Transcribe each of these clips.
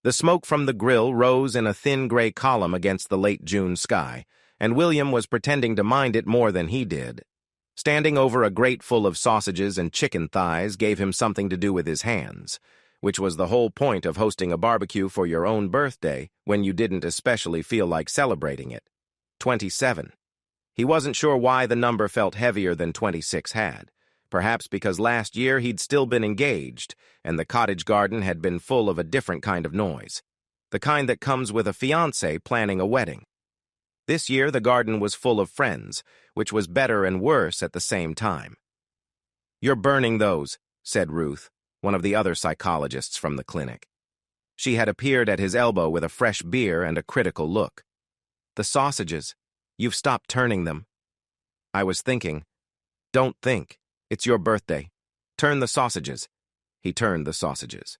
The smoke from the grill rose in a thin gray column against the late June sky, and William was pretending to mind it more than he did. Standing over a grate full of sausages and chicken thighs gave him something to do with his hands, which was the whole point of hosting a barbecue for your own birthday when you didn't especially feel like celebrating it. 27. He wasn't sure why the number felt heavier than 26 had. Perhaps because last year he'd still been engaged, and the cottage garden had been full of a different kind of noise, the kind that comes with a fiancé planning a wedding. This year the garden was full of friends, which was better and worse at the same time. "You're burning those," said Ruth, one of the other psychologists from the clinic. She had appeared at his elbow with a fresh beer and a critical look. "The sausages. You've stopped turning them." "I was thinking." "Don't think. It's your birthday. Turn the sausages." He turned the sausages.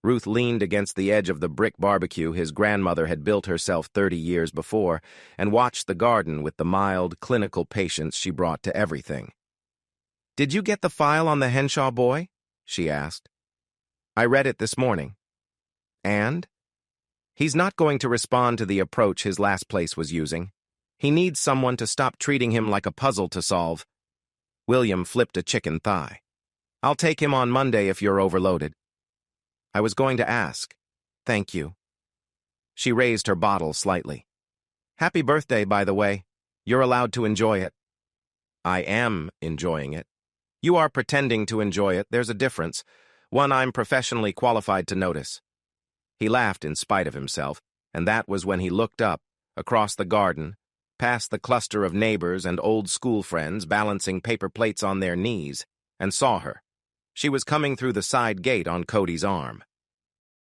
Ruth leaned against the edge of the brick barbecue his grandmother had built herself 30 years before and watched the garden with the mild, clinical patience she brought to everything. "Did you get the file on the Henshaw boy?" she asked. "I read it this morning." "And?" "He's not going to respond to the approach his last place was using. He needs someone to stop treating him like a puzzle to solve." William flipped a chicken thigh. "I'll take him on Monday if you're overloaded." "I was going to ask. Thank you." She raised her bottle slightly. "Happy birthday, by the way. You're allowed to enjoy it." "I am enjoying it." "You are pretending to enjoy it. There's a difference, one I'm professionally qualified to notice." He laughed in spite of himself, and that was when he looked up, across the garden, past the cluster of neighbors and old school friends balancing paper plates on their knees, and saw her. She was coming through the side gate on Cody's arm.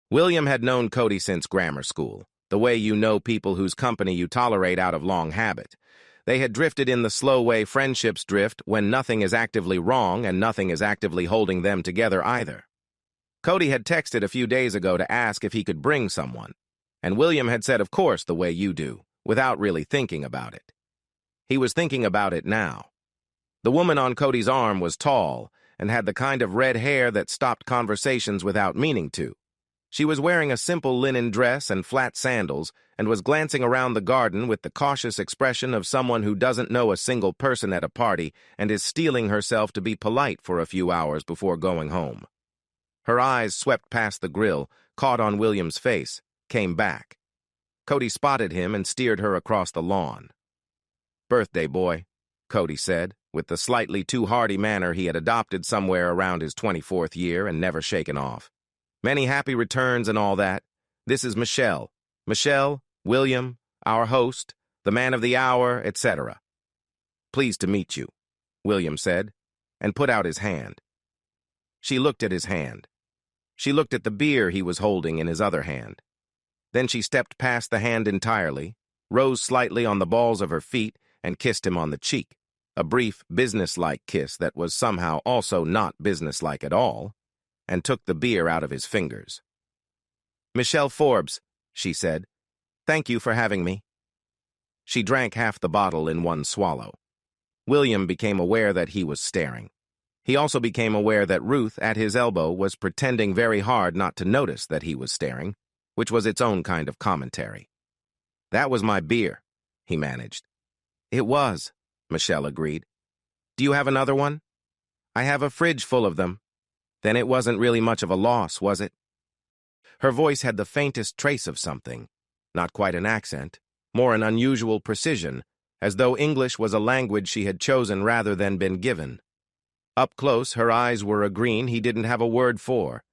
William had known Cody since grammar school, the way you know people whose company you tolerate out of long habit. They had drifted in the slow way friendships drift when nothing is actively wrong and nothing is actively holding them together either. Cody had texted a few days ago to ask if he could bring someone, and William had said, "Of course, the way you do," without really thinking about it. He was thinking about it now. The woman on Cody's arm was tall and had the kind of red hair that stopped conversations without meaning to. She was wearing a simple linen dress and flat sandals and was glancing around the garden with the cautious expression of someone who doesn't know a single person at a party and is steeling herself to be polite for a few hours before going home. Her eyes swept past the grill, caught on William's face, came back. Cody spotted him and steered her across the lawn. "Birthday boy," Cody said, with the slightly too hearty manner he had adopted somewhere around his 24th year and never shaken off. "Many happy returns and all that. This is Michelle. Michelle, William, our host, the man of the hour, etc." "Pleased to meet you," William said, and put out his hand. She looked at his hand. She looked at the beer he was holding in his other hand. Then she stepped past the hand entirely, rose slightly on the balls of her feet, and kissed him on the cheek, a brief, businesslike kiss that was somehow also not businesslike at all, and took the beer out of his fingers. "Michelle Forbes," she said, "thank you for having me." She drank half the bottle in one swallow. William became aware that he was staring. He also became aware that Ruth, at his elbow, was pretending very hard not to notice that he was staring, which was its own kind of commentary. "That was my beer," he managed. "It was," Michelle agreed. "Do you have another one?" "I have a fridge full of them." "Then it wasn't really much of a loss, was it?" Her voice had the faintest trace of something, not quite an accent, more an unusual precision, as though English was a language she had chosen rather than been given. Up close, her eyes were a green he didn't have a word for.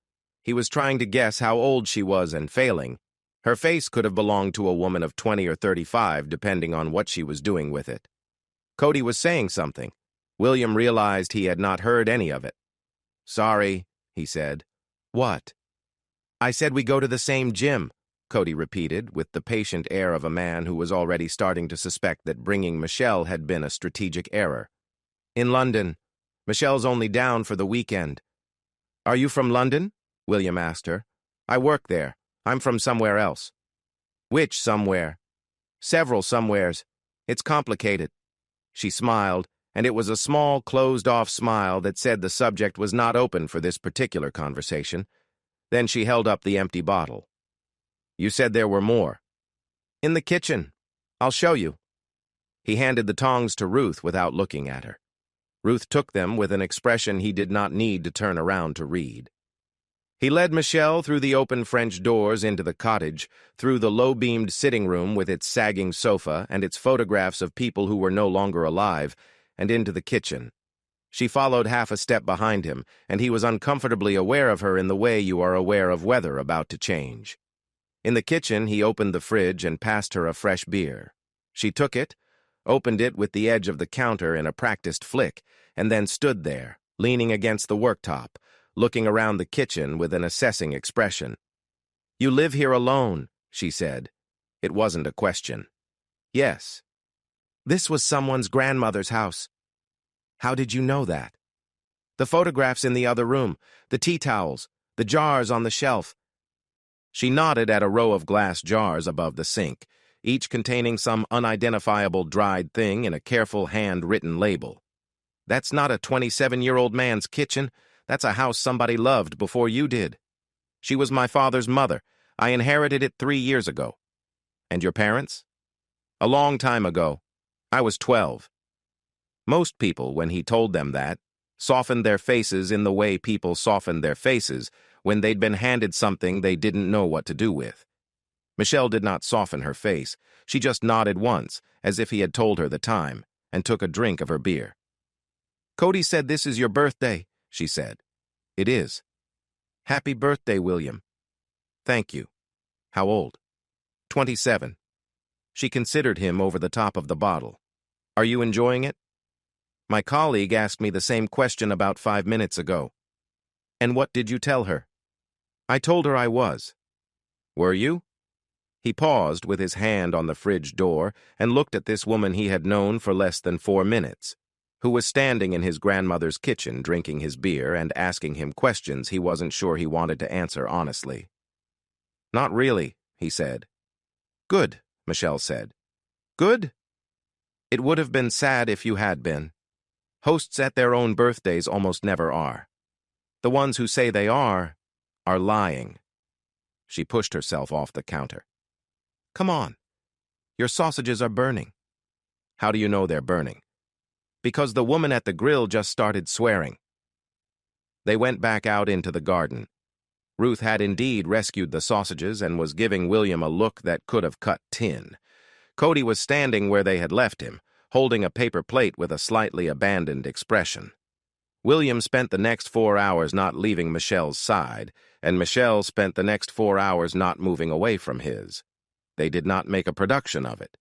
He was trying to guess how old she was and failing. Her face could have belonged to a woman of 20 or 35, depending on what she was doing with it. Cody was saying something. William realized he had not heard any of it. "Sorry," he said. "What?" "I said we go to the same gym," Cody repeated, with the patient air of a man who was already starting to suspect that bringing Michelle had been a strategic error. "In London. Michelle's only down for the weekend." "Are you from London?" William asked her. "I work there. I'm from somewhere else." "Which somewhere?" "Several somewheres. It's complicated." She smiled, and it was a small, closed-off smile that said the subject was not open for this particular conversation. Then she held up the empty bottle. You said there were more. In the kitchen. I'll show you. He handed the tongs to Ruth without looking at her. Ruth took them with an expression he did not need to turn around to read. He led Michelle through the open French doors into the cottage, through the low-beamed sitting room with its sagging sofa and its photographs of people who were no longer alive, and into the kitchen. She followed half a step behind him, and he was uncomfortably aware of her in the way you are aware of weather about to change. In the kitchen, he opened the fridge and passed her a fresh beer. She took it, opened it with the edge of the counter in a practiced flick, and then stood there, leaning against the worktop, looking around the kitchen with an assessing expression. You live here alone, she said. It wasn't a question. Yes. This was someone's grandmother's house. How did you know that? The photographs in the other room, the tea towels, the jars on the shelf. She nodded at a row of glass jars above the sink, each containing some unidentifiable dried thing in a careful hand-written label. That's not a 27-year-old man's kitchen. That's a house somebody loved before you did. She was my father's mother. I inherited it 3 years ago. And your parents? A long time ago. I was 12. Most people, when he told them that, softened their faces in the way people softened their faces when they'd been handed something they didn't know what to do with. Michelle did not soften her face. She just nodded once, as if he had told her the time, and took a drink of her beer. Cody said this is your birthday, she said. It is. Happy birthday, William. Thank you. How old? 27. She considered him over the top of the bottle. Are you enjoying it? My colleague asked me the same question about 5 minutes ago. And what did you tell her? I told her I was. Were you? He paused with his hand on the fridge door and looked at this woman he had known for less than 4 minutes, who was standing in his grandmother's kitchen drinking his beer and asking him questions he wasn't sure he wanted to answer honestly. Not really, he said. Good, Michelle said. Good? It would have been sad if you had been. Hosts at their own birthdays almost never are. The ones who say they are lying. She pushed herself off the counter. Come on. Your sausages are burning. How do you know they're burning? Because the woman at the grill just started swearing. They went back out into the garden. Ruth had indeed rescued the sausages and was giving William a look that could have cut tin. Cody was standing where they had left him, holding a paper plate with a slightly abandoned expression. William spent the next 4 hours not leaving Michelle's side, and Michelle spent the next 4 hours not moving away from his. They did not make a production of it.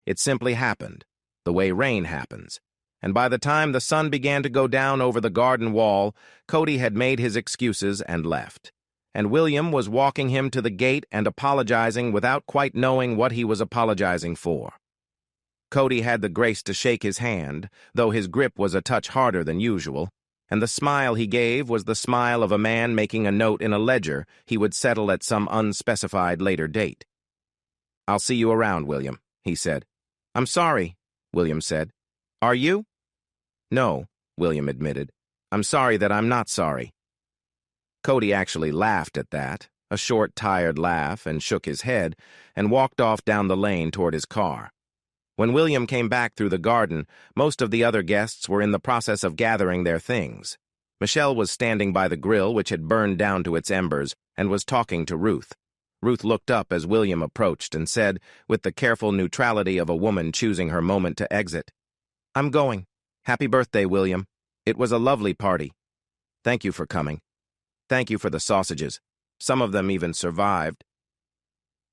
It simply happened, the way rain happens. And by the time the sun began to go down over the garden wall, Cody had made his excuses and left. And William was walking him to the gate and apologizing without quite knowing what he was apologizing for. Cody had the grace to shake his hand, though his grip was a touch harder than usual, and the smile he gave was the smile of a man making a note in a ledger he would settle at some unspecified later date. I'll see you around, William, he said. I'm sorry, William said. Are you? No, William admitted. I'm sorry that I'm not sorry. Cody actually laughed at that, a short, tired laugh, and shook his head, and walked off down the lane toward his car. When William came back through the garden, most of the other guests were in the process of gathering their things. Michelle was standing by the grill, which had burned down to its embers, and was talking to Ruth. Ruth looked up as William approached and said, with the careful neutrality of a woman choosing her moment to exit, I'm going. Happy birthday, William. It was a lovely party. Thank you for coming. Thank you for the sausages. Some of them even survived.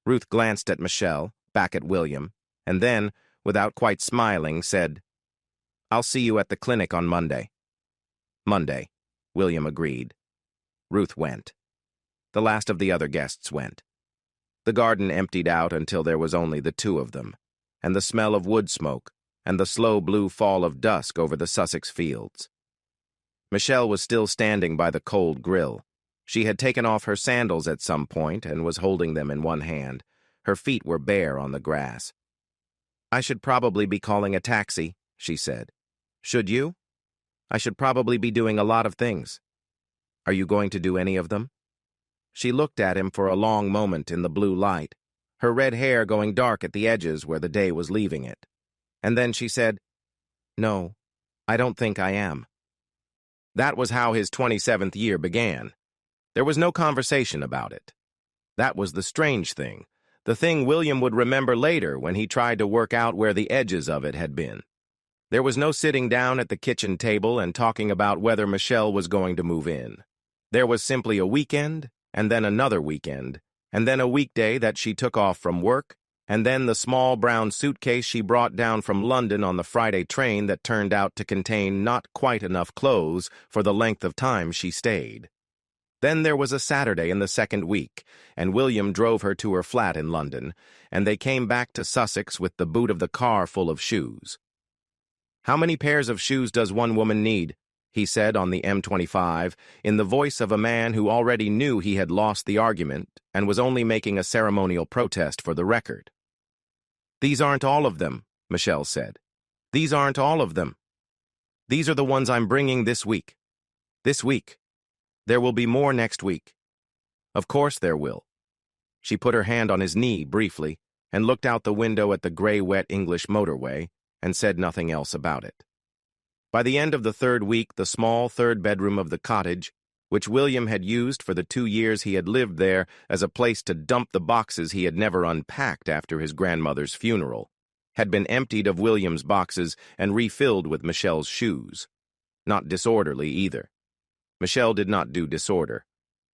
Ruth glanced at Michelle, back at William, and then, without quite smiling, said, I'll see you at the clinic on Monday. Monday, William agreed. Ruth went. The last of the other guests went. The garden emptied out until there was only the two of them, and the smell of wood smoke, and the slow blue fall of dusk over the Sussex fields. Michelle was still standing by the cold grill. She had taken off her sandals at some point and was holding them in one hand. Her feet were bare on the grass. I should probably be calling a taxi, she said. Should you? I should probably be doing a lot of things. Are you going to do any of them? She looked at him for a long moment in the blue light, her red hair going dark at the edges where the day was leaving it. And then she said, "No, I don't think I am." That was how his 27th year began. There was no conversation about it. That was the strange thing, the thing William would remember later when he tried to work out where the edges of it had been. There was no sitting down at the kitchen table and talking about whether Michelle was going to move in. There was simply a weekend, and then another weekend, and then a weekday that she took off from work, and then the small brown suitcase she brought down from London on the Friday train that turned out to contain not quite enough clothes for the length of time she stayed. Then there was a Saturday in the second week, and William drove her to her flat in London, and they came back to Sussex with the boot of the car full of shoes. "How many pairs of shoes does one woman need?" he said on the M25, in the voice of a man who already knew he had lost the argument and was only making a ceremonial protest for the record. "These aren't all of them," Michelle said. "These aren't all of them. These are the ones I'm bringing this week. This week. There will be more next week." "Of course there will." She put her hand on his knee briefly and looked out the window at the gray, wet English motorway and said nothing else about it. By the end of the third week, the small third bedroom of the cottage, which William had used for the 2 years he had lived there as a place to dump the boxes he had never unpacked after his grandmother's funeral, had been emptied of William's boxes and refilled with Michelle's shoes. Not disorderly either. Michelle did not do disorder.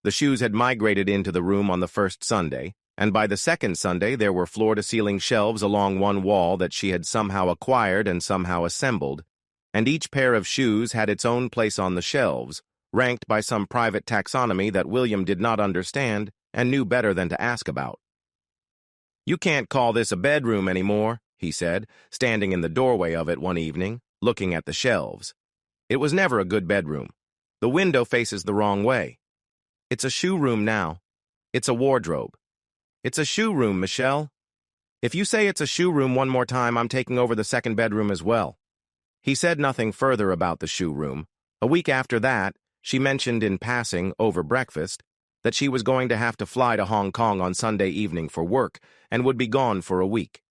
The shoes had migrated into the room on the first Sunday, and by the second Sunday there were floor-to-ceiling shelves along one wall that she had somehow acquired and somehow assembled, and each pair of shoes had its own place on the shelves, ranked by some private taxonomy that William did not understand and knew better than to ask about. "You can't call this a bedroom anymore," he said, standing in the doorway of it one evening, looking at the shelves. "It was never a good bedroom. The window faces the wrong way. It's a shoe room now. It's a wardrobe. It's a shoe room, Michelle. If you say it's a shoe room one more time, I'm taking over the second bedroom as well." He said nothing further about the shoe room. A week after that, she mentioned in passing, over breakfast, that she was going to have to fly to Hong Kong on Sunday evening for work and would be gone for a week.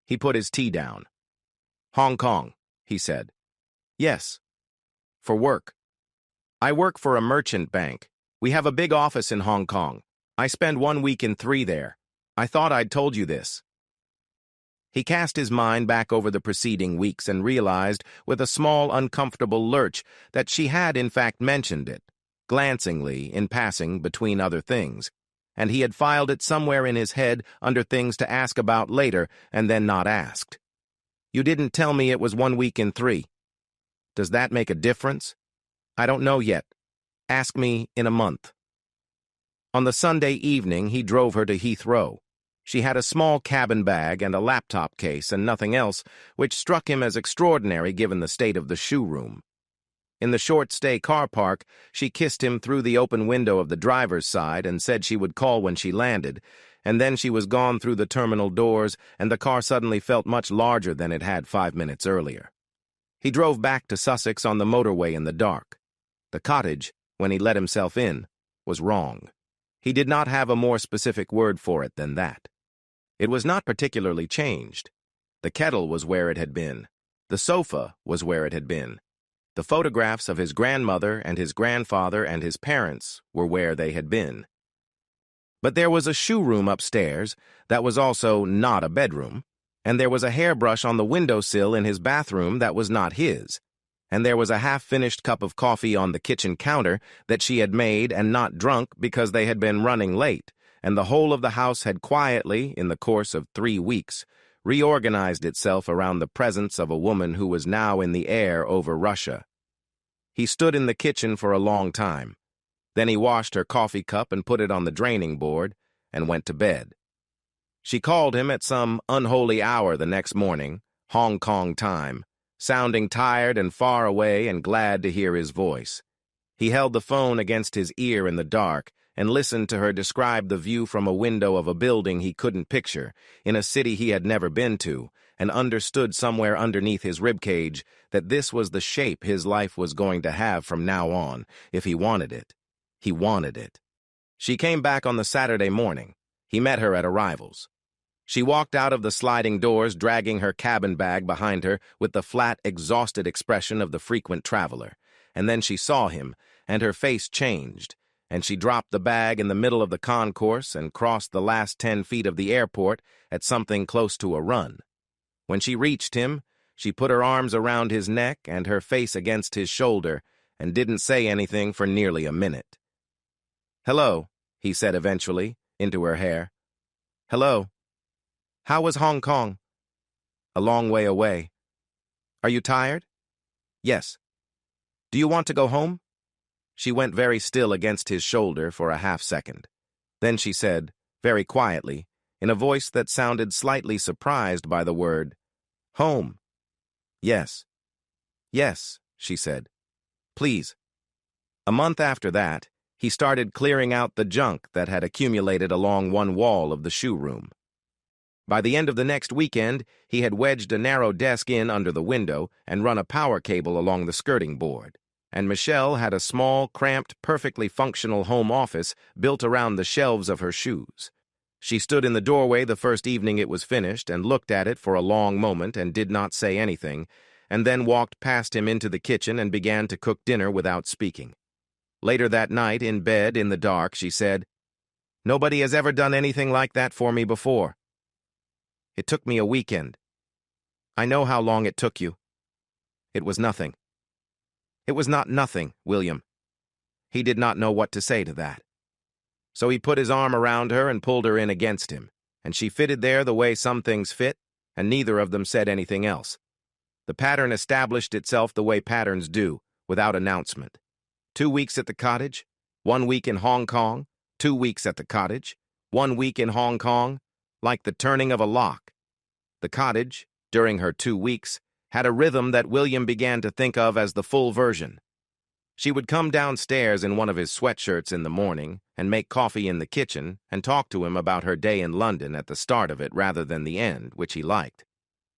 He put his tea down. "Hong Kong," he said. "Yes. For work. I work for a merchant bank. We have a big office in Hong Kong. I spend 1 week in 3 there. I thought I'd told you this." He cast his mind back over the preceding weeks and realized, with a small, uncomfortable lurch, that she had in fact mentioned it, glancingly, in passing, between other things, and he had filed it somewhere in his head under things to ask about later and then not asked. "You didn't tell me it was 1 week in 3. Does that make a difference?" "I don't know yet. Ask me in a month." On the Sunday evening, he drove her to Heathrow. She had a small cabin bag and a laptop case and nothing else, which struck him as extraordinary given the state of the shoe room. In the short-stay car park, she kissed him through the open window of the driver's side and said she would call when she landed, and then she was gone through the terminal doors, and the car suddenly felt much larger than it had 5 minutes earlier. He drove back to Sussex on the motorway in the dark. The cottage, when he let himself in, was wrong. He did not have a more specific word for it than that. It was not particularly changed. The kettle was where it had been. The sofa was where it had been. The photographs of his grandmother and his grandfather and his parents were where they had been. But there was a shoe room upstairs that was also not a bedroom, and there was a hairbrush on the windowsill in his bathroom that was not his, and there was a half-finished cup of coffee on the kitchen counter that she had made and not drunk because they had been running late, and the whole of the house had quietly, in the course of 3 weeks, reorganized itself around the presence of a woman who was now in the air over Russia. He stood in the kitchen for a long time. Then he washed her coffee cup and put it on the draining board and went to bed. She called him at some unholy hour the next morning, Hong Kong time, sounding tired and far away and glad to hear his voice. He held the phone against his ear in the dark and listened to her describe the view from a window of a building he couldn't picture, in a city he had never been to, and understood somewhere underneath his ribcage that this was the shape his life was going to have from now on, if he wanted it. He wanted it. She came back on the Saturday morning. He met her at arrivals. She walked out of the sliding doors, dragging her cabin bag behind her with the flat, exhausted expression of the frequent traveler. And then she saw him, and her face changed, and she dropped the bag in the middle of the concourse and crossed the last 10 feet of the airport at something close to a run. When she reached him, she put her arms around his neck and her face against his shoulder and didn't say anything for nearly a minute. "Hello," he said eventually, into her hair. "Hello. How was Hong Kong?" "A long way away." "Are you tired?" "Yes." "Do you want to go home?" She went very still against his shoulder for a half-second. Then she said, very quietly, in a voice that sounded slightly surprised by the word, "Home." "Yes." "Yes," she said. "Please." A month after that, he started clearing out the junk that had accumulated along one wall of the shoe room. By the end of the next weekend, he had wedged a narrow desk in under the window and run a power cable along the skirting board, and Michelle had a small, cramped, perfectly functional home office built around the shelves of her shoes. She stood in the doorway the first evening it was finished and looked at it for a long moment and did not say anything, and then walked past him into the kitchen and began to cook dinner without speaking. Later that night, in bed, in the dark, she said, "Nobody has ever done anything like that for me before. It took me a weekend. I know how long it took you. It was nothing." It was not nothing, William. He did not know what to say to that. So he put his arm around her and pulled her in against him, and she fitted there the way some things fit, and neither of them said anything else. The pattern established itself the way patterns do, without announcement. 2 weeks at the cottage, 1 week in Hong Kong, 2 weeks at the cottage, 1 week in Hong Kong, like the turning of a lock. The cottage, during her 2 weeks, had a rhythm that William began to think of as the full version. She would come downstairs in one of his sweatshirts in the morning and make coffee in the kitchen and talk to him about her day in London at the start of it rather than the end, which he liked.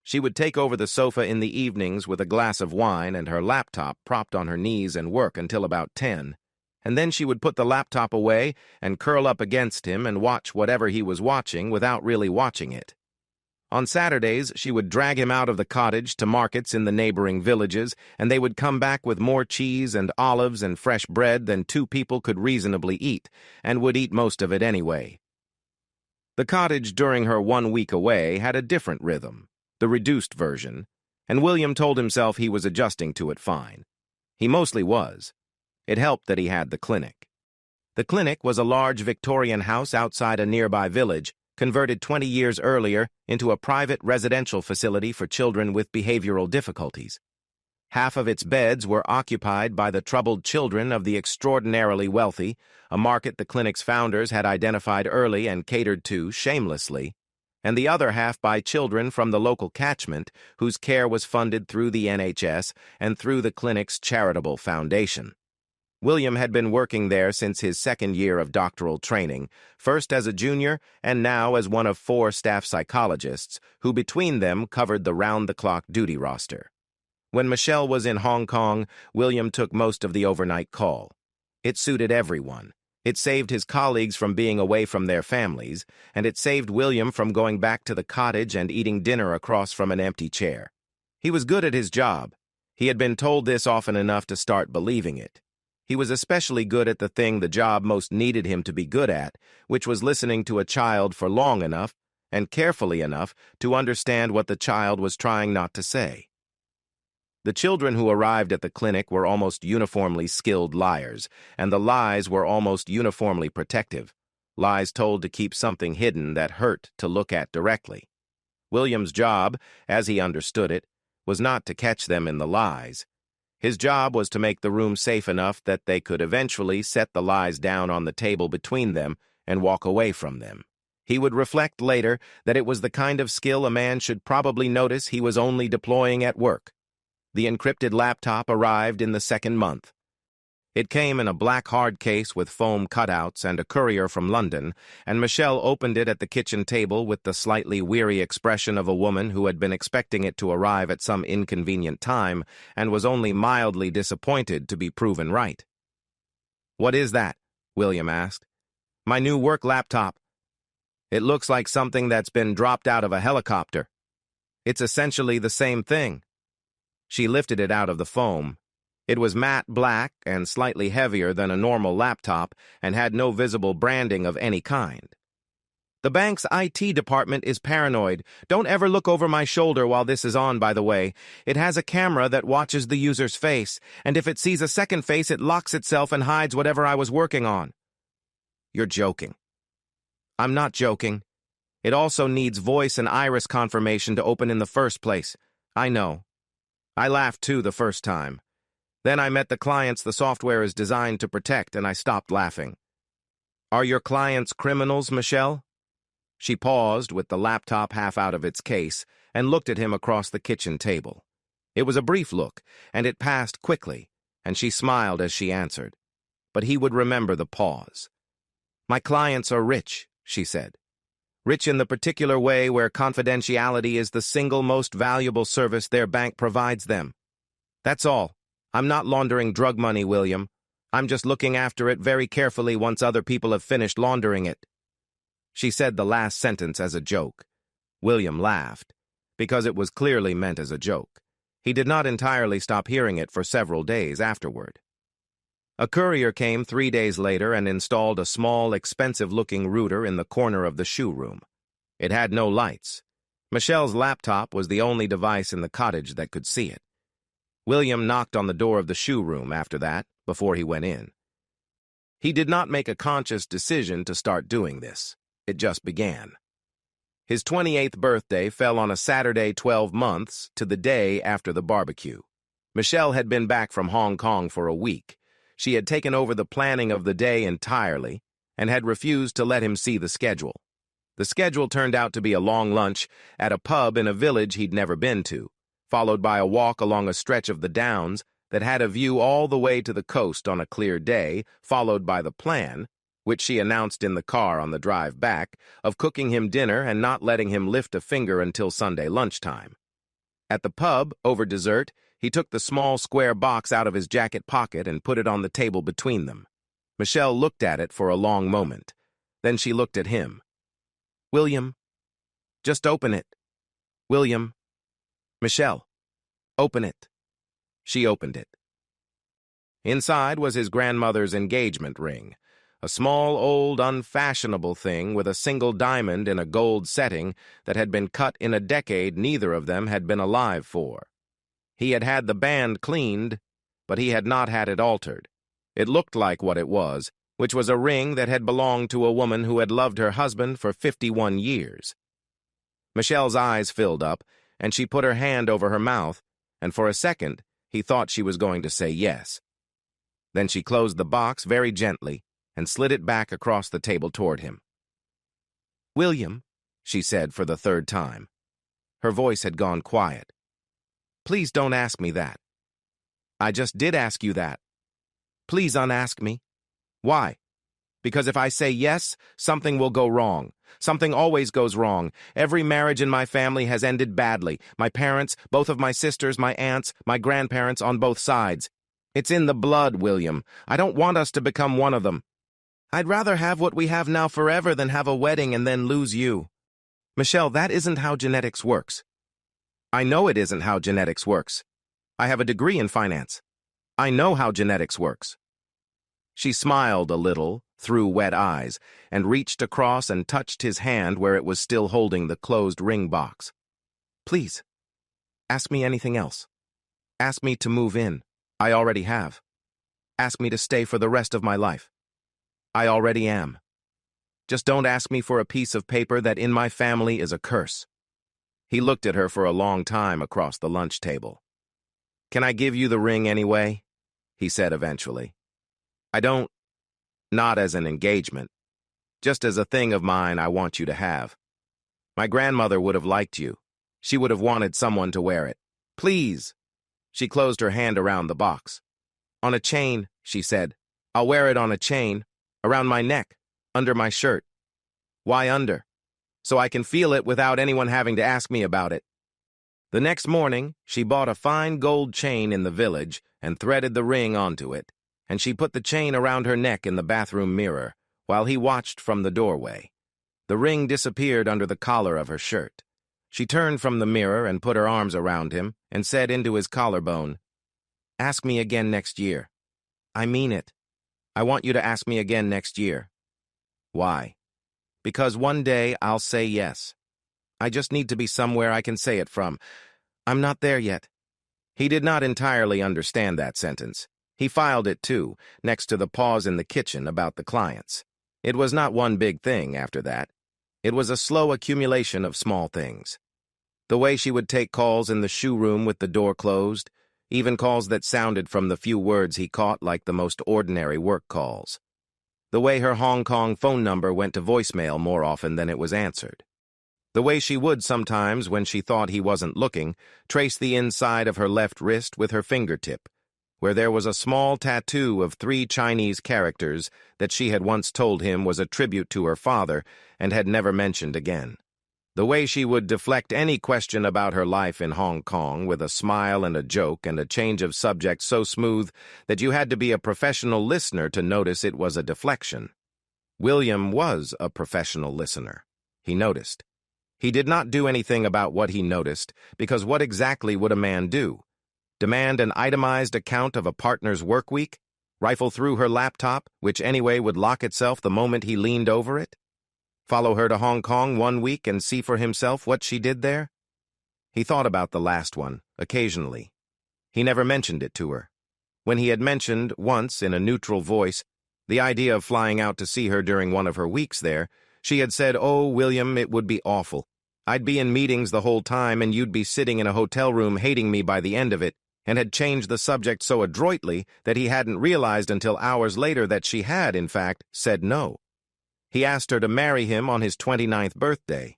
She would take over the sofa in the evenings with a glass of wine and her laptop propped on her knees and work until about 10, and then she would put the laptop away and curl up against him and watch whatever he was watching without really watching it. On Saturdays, she would drag him out of the cottage to markets in the neighboring villages, and they would come back with more cheese and olives and fresh bread than 2 people could reasonably eat, and would eat most of it anyway. The cottage during her 1 week away had a different rhythm, the reduced version, and William told himself he was adjusting to it fine. He mostly was. It helped that he had the clinic. The clinic was a large Victorian house outside a nearby village, converted 20 years earlier into a private residential facility for children with behavioral difficulties. Half of its beds were occupied by the troubled children of the extraordinarily wealthy, a market the clinic's founders had identified early and catered to shamelessly, and the other half by children from the local catchment whose care was funded through the NHS and through the clinic's charitable foundation. William had been working there since his 2nd year of doctoral training, first as a junior and now as one of 4 staff psychologists who between them covered the round-the-clock duty roster. When Michelle was in Hong Kong, William took most of the overnight call. It suited everyone. It saved his colleagues from being away from their families, and it saved William from going back to the cottage and eating dinner across from an empty chair. He was good at his job. He had been told this often enough to start believing it. He was especially good at the thing the job most needed him to be good at, which was listening to a child for long enough and carefully enough to understand what the child was trying not to say. The children who arrived at the clinic were almost uniformly skilled liars, and the lies were almost uniformly protective, lies told to keep something hidden that hurt to look at directly. William's job, as he understood it, was not to catch them in the lies. His job was to make the room safe enough that they could eventually set the lies down on the table between them and walk away from them. He would reflect later that it was the kind of skill a man should probably notice he was only deploying at work. The encrypted laptop arrived in the 2nd month. It came in a black hard case with foam cutouts and a courier from London, and Michelle opened it at the kitchen table with the slightly weary expression of a woman who had been expecting it to arrive at some inconvenient time and was only mildly disappointed to be proven right. "What is that?" William asked. My new work laptop. It looks like something that's been dropped out of a helicopter. It's essentially the same thing. She lifted it out of the foam. It was matte black and slightly heavier than a normal laptop and had no visible branding of any kind. The bank's IT department is paranoid. Don't ever look over my shoulder while this is on, by the way. It has a camera that watches the user's face, and if it sees a second face, it locks itself and hides whatever I was working on. You're joking. I'm not joking. It also needs voice and iris confirmation to open in the first place. I know. I laughed too the first time. Then I met the clients the software is designed to protect, and I stopped laughing. Are your clients criminals, Michelle? She paused with the laptop half out of its case and looked at him across the kitchen table. It was a brief look, and it passed quickly, and she smiled as she answered. But he would remember the pause. My clients are rich, she said. Rich in the particular way where confidentiality is the single most valuable service their bank provides them. That's all. I'm not laundering drug money, William. I'm just looking after it very carefully once other people have finished laundering it. She said the last sentence as a joke. William laughed, because it was clearly meant as a joke. He did not entirely stop hearing it for several days afterward. A courier came 3 days later and installed a small, expensive-looking router in the corner of the shoe room. It had no lights. Michelle's laptop was the only device in the cottage that could see it. William knocked on the door of the shoe room after that, before he went in. He did not make a conscious decision to start doing this. It just began. His 28th birthday fell on a Saturday 12 months to the day after the barbecue. Michelle had been back from Hong Kong for a week. She had taken over the planning of the day entirely and had refused to let him see the schedule. The schedule turned out to be a long lunch at a pub in a village he'd never been to, followed by a walk along a stretch of the downs that had a view all the way to the coast on a clear day, followed by the plan, which she announced in the car on the drive back, of cooking him dinner and not letting him lift a finger until Sunday lunchtime. At the pub, over dessert, he took the small square box out of his jacket pocket and put it on the table between them. Michelle looked at it for a long moment. Then she looked at him. William, just open it. William. Michelle, open it. She opened it. Inside was his grandmother's engagement ring, a small, old, unfashionable thing with a single diamond in a gold setting that had been cut in a decade neither of them had been alive for. He had had the band cleaned, but he had not had it altered. It looked like what it was, which was a ring that had belonged to a woman who had loved her husband for 51 years. Michelle's eyes filled up, and she put her hand over her mouth, and for a second he thought she was going to say yes. Then she closed the box very gently and slid it back across the table toward him. William, she said for the third time. Her voice had gone quiet. Please don't ask me that. I just did ask you that. Please unask me. Why? Because if I say yes, something will go wrong. Something always goes wrong. Every marriage in my family has ended badly. My parents, both of my sisters, my aunts, my grandparents on both sides. It's in the blood, William. I don't want us to become one of them. I'd rather have what we have now forever than have a wedding and then lose you. Michelle, that isn't how genetics works. I know it isn't how genetics works. I have a degree in finance. I know how genetics works. She smiled a little, through wet eyes, and reached across and touched his hand where it was still holding the closed ring box. Please, ask me anything else. Ask me to move in. I already have. Ask me to stay for the rest of my life. I already am. Just don't ask me for a piece of paper that in my family is a curse. He looked at her for a long time across the lunch table. Can I give you the ring anyway? He said eventually. I don't. Not as an engagement. Just as a thing of mine I want you to have. My grandmother would have liked you. She would have wanted someone to wear it. Please. She closed her hand around the box. On a chain, she said. I'll wear it on a chain, around my neck, under my shirt. Why under? So I can feel it without anyone having to ask me about it. The next morning, she bought a fine gold chain in the village and threaded the ring onto it, and she put the chain around her neck in the bathroom mirror, while he watched from the doorway. The ring disappeared under the collar of her shirt. She turned from the mirror and put her arms around him and said into his collarbone, "Ask me again next year. I mean it. I want you to ask me again next year." "Why?" "Because one day I'll say yes. I just need to be somewhere I can say it from. I'm not there yet." He did not entirely understand that sentence. He filed it too, next to the pause in the kitchen about the clients. It was not one big thing after that. It was a slow accumulation of small things. The way she would take calls in the shoe room with the door closed, even calls that sounded from the few words he caught like the most ordinary work calls. The way her Hong Kong phone number went to voicemail more often than it was answered. The way she would sometimes, when she thought he wasn't looking, trace the inside of her left wrist with her fingertip, where there was a small tattoo of 3 Chinese characters that she had once told him was a tribute to her father and had never mentioned again. The way she would deflect any question about her life in Hong Kong with a smile and a joke and a change of subject so smooth that you had to be a professional listener to notice it was a deflection. William was a professional listener. He noticed. He did not do anything about what he noticed, because what exactly would a man do? Demand an itemized account of a partner's work week? Rifle through her laptop, which anyway would lock itself the moment he leaned over it? Follow her to Hong Kong one week and see for himself what she did there? He thought about the last one, occasionally. He never mentioned it to her. When he had mentioned, once, in a neutral voice, the idea of flying out to see her during one of her weeks there, she had said, "Oh, William, it would be awful. I'd be in meetings the whole time and you'd be sitting in a hotel room hating me by the end of it," and had changed the subject so adroitly that he hadn't realized until hours later that she had, in fact, said no. He asked her to marry him on his 29th birthday.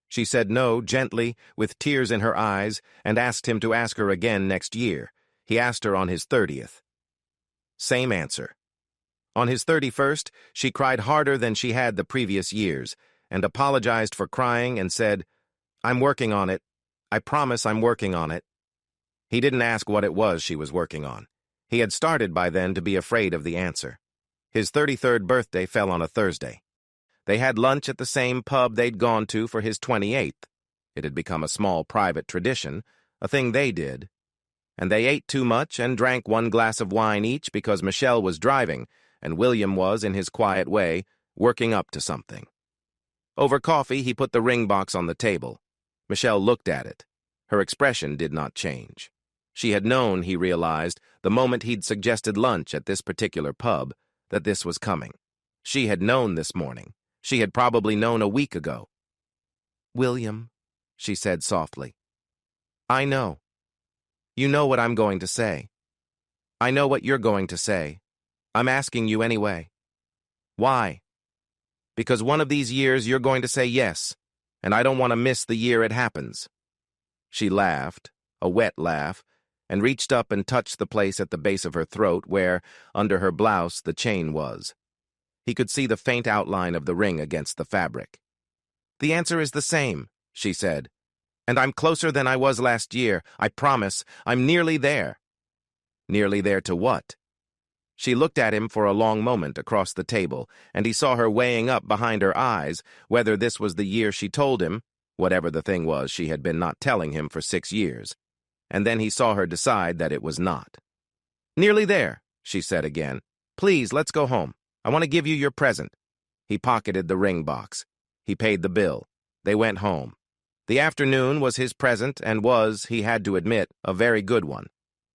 She said no, gently, with tears in her eyes, and asked him to ask her again next year. He asked her on his 30th. Same answer. On his 31st, she cried harder than she had the previous years, and apologized for crying and said, "I'm working on it. I promise I'm working on it." He didn't ask what it was she was working on. He had started by then to be afraid of the answer. His 33rd birthday fell on a Thursday. They had lunch at the same pub they'd gone to for his 28th. It had become a small private tradition, a thing they did. And they ate too much and drank 1 glass of wine each because Michelle was driving, and William was, in his quiet way, working up to something. Over coffee, he put the ring box on the table. Michelle looked at it. Her expression did not change. She had known, he realized, the moment he'd suggested lunch at this particular pub, that this was coming. She had known this morning. She had probably known a week ago. "William," she said softly, "I know. You know what I'm going to say. I know what you're going to say. I'm asking you anyway. Why? Because one of these years you're going to say yes, and I don't want to miss the year it happens." She laughed, a wet laugh, and reached up and touched the place at the base of her throat where, under her blouse, the chain was. He could see the faint outline of the ring against the fabric. "The answer is the same," she said. "And I'm closer than I was last year. I promise. I'm nearly there." Nearly there to what? She looked at him for a long moment across the table, and he saw her weighing up behind her eyes whether this was the year she told him, whatever the thing was she had been not telling him for 6 years. And then he saw her decide that it was not. "Nearly there," she said again. "Please, let's go home. I want to give you your present." He pocketed the ring box. He paid the bill. They went home. The afternoon was his present and was, he had to admit, a very good one.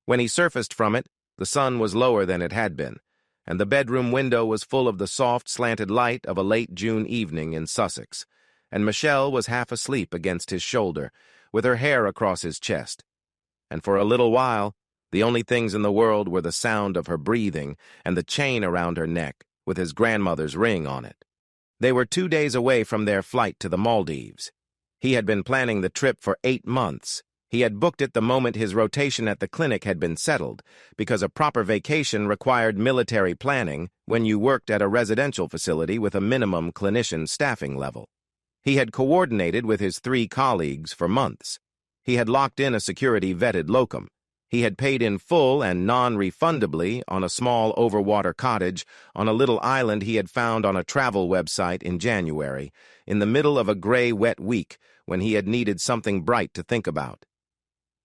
When he surfaced from it, the sun was lower than it had been, and the bedroom window was full of the soft, slanted light of a late June evening in Sussex, and Michelle was half asleep against his shoulder, with her hair across his chest. And for a little while, the only things in the world were the sound of her breathing and the chain around her neck, with his grandmother's ring on it. They were 2 days away from their flight to the Maldives. He had been planning the trip for 8 months. He had booked it the moment his rotation at the clinic had been settled, because a proper vacation required military planning when you worked at a residential facility with a minimum clinician staffing level. He had coordinated with his 3 colleagues for months. He had locked in a security-vetted locum. He had paid in full and non-refundably on a small overwater cottage on a little island he had found on a travel website in January, in the middle of a gray, wet week when he had needed something bright to think about.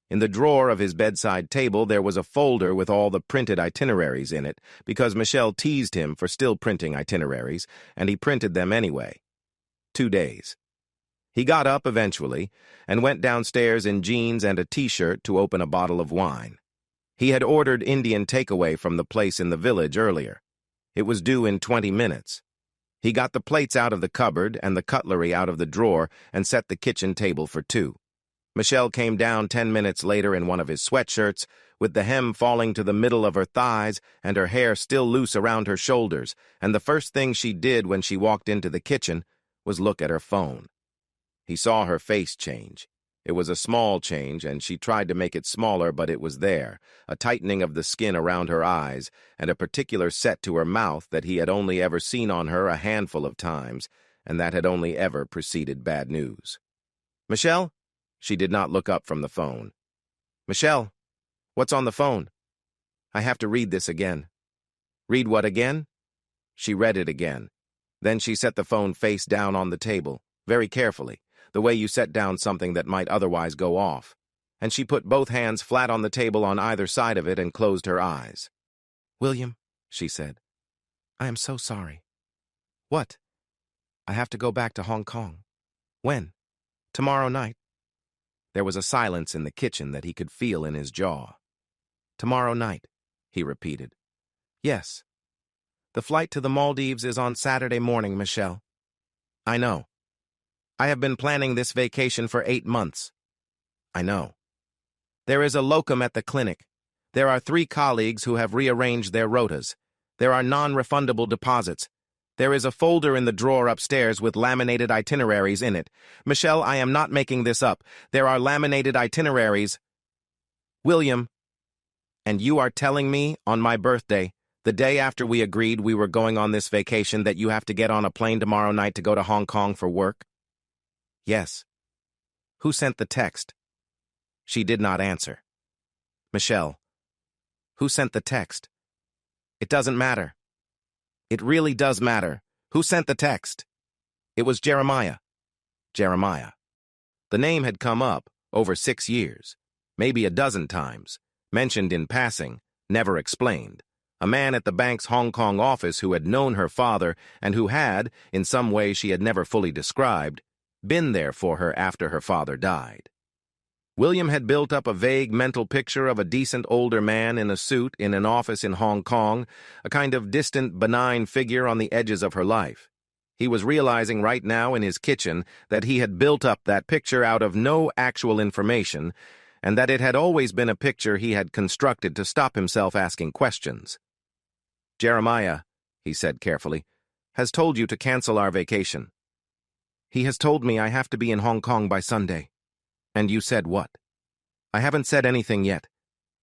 In the drawer of his bedside table there was a folder with all the printed itineraries in it, because Michelle teased him for still printing itineraries, and he printed them anyway. 2 days. He got up eventually and went downstairs in jeans and a t-shirt to open a bottle of wine. He had ordered Indian takeaway from the place in the village earlier. It was due in 20 minutes. He got the plates out of the cupboard and the cutlery out of the drawer and set the kitchen table for 2. Michelle came down 10 minutes later in one of his sweatshirts, with the hem falling to the middle of her thighs and her hair still loose around her shoulders, and the first thing she did when she walked into the kitchen was look at her phone. He saw her face change. It was a small change, and she tried to make it smaller, but it was there, a tightening of the skin around her eyes, and a particular set to her mouth that he had only ever seen on her a handful of times, and that had only ever preceded bad news. "Michelle?" She did not look up from the phone. "Michelle, what's on the phone?" "I have to read this again." "Read what again?" She read it again. Then she set the phone face down on the table, very carefully, the way you set down something that might otherwise go off, and she put both hands flat on the table on either side of it and closed her eyes. "William," she said, "I am so sorry." "What?" "I have to go back to Hong Kong." "When?" "Tomorrow night." There was a silence in the kitchen that he could feel in his jaw. "Tomorrow night," he repeated. "Yes. The flight to the Maldives is on Saturday morning, Michelle." "I know. I have been planning this vacation for 8 months." "I know." "There is a locum at the clinic. There are 3 colleagues who have rearranged their rotas. There are non-refundable deposits. There is a folder in the drawer upstairs with laminated itineraries in it. Michelle, I am not making this up. There are laminated itineraries." "William, and you are telling me, on my birthday, the day after we agreed we were going on this vacation, that you have to get on a plane tomorrow night to go to Hong Kong for work?" "Yes." "Who sent the text?" She did not answer. "Michelle, who sent the text?" "It doesn't matter." "It really does matter. Who sent the text?" "It was Jeremiah." Jeremiah. The name had come up over 6 years, maybe a dozen times, mentioned in passing, never explained. A man at the bank's Hong Kong office who had known her father and who had, in some way she had never fully described, been there for her after her father died. William had built up a vague mental picture of a decent older man in a suit in an office in Hong Kong, a kind of distant, benign figure on the edges of her life. He was realizing right now in his kitchen that he had built up that picture out of no actual information, and that it had always been a picture he had constructed to stop himself asking questions. "Jeremiah," he said carefully, "has told you to cancel our vacation." "He has told me I have to be in Hong Kong by Sunday." "And you said what?" "I haven't said anything yet.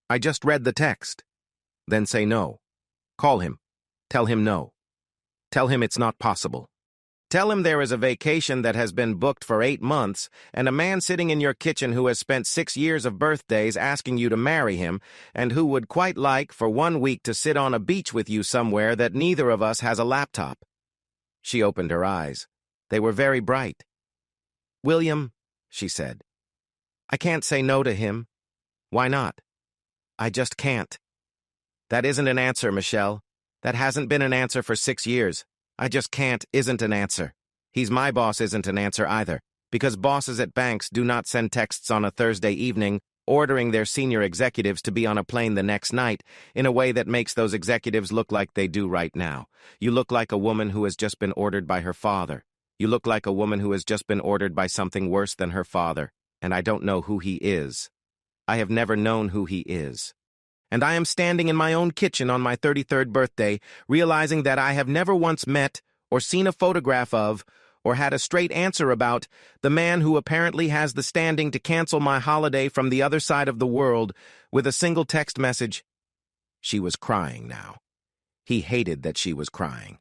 I just read the text." "Then say no. Call him. Tell him no. Tell him it's not possible. Tell him there is a vacation that has been booked for 8 months, and a man sitting in your kitchen who has spent 6 years of birthdays asking you to marry him, and who would quite like, for 1 week, to sit on a beach with you somewhere that neither of us has a laptop." She opened her eyes. They were very bright. "William," she said, "I can't say no to him." "Why not?" "I just can't." "That isn't an answer, Michelle. That hasn't been an answer for 6 years. I just can't isn't an answer. He's my boss isn't an answer either, because bosses at banks do not send texts on a Thursday evening ordering their senior executives to be on a plane the next night in a way that makes those executives look like they do right now. You look like a woman who has just been ordered by her father. You look like a woman who has just been ordered by something worse than her father, and I don't know who he is. I have never known who he is. And I am standing in my own kitchen on my 33rd birthday, realizing that I have never once met or seen a photograph of or had a straight answer about the man who apparently has the standing to cancel my holiday from the other side of the world with a single text message. She was crying now. He hated that she was crying.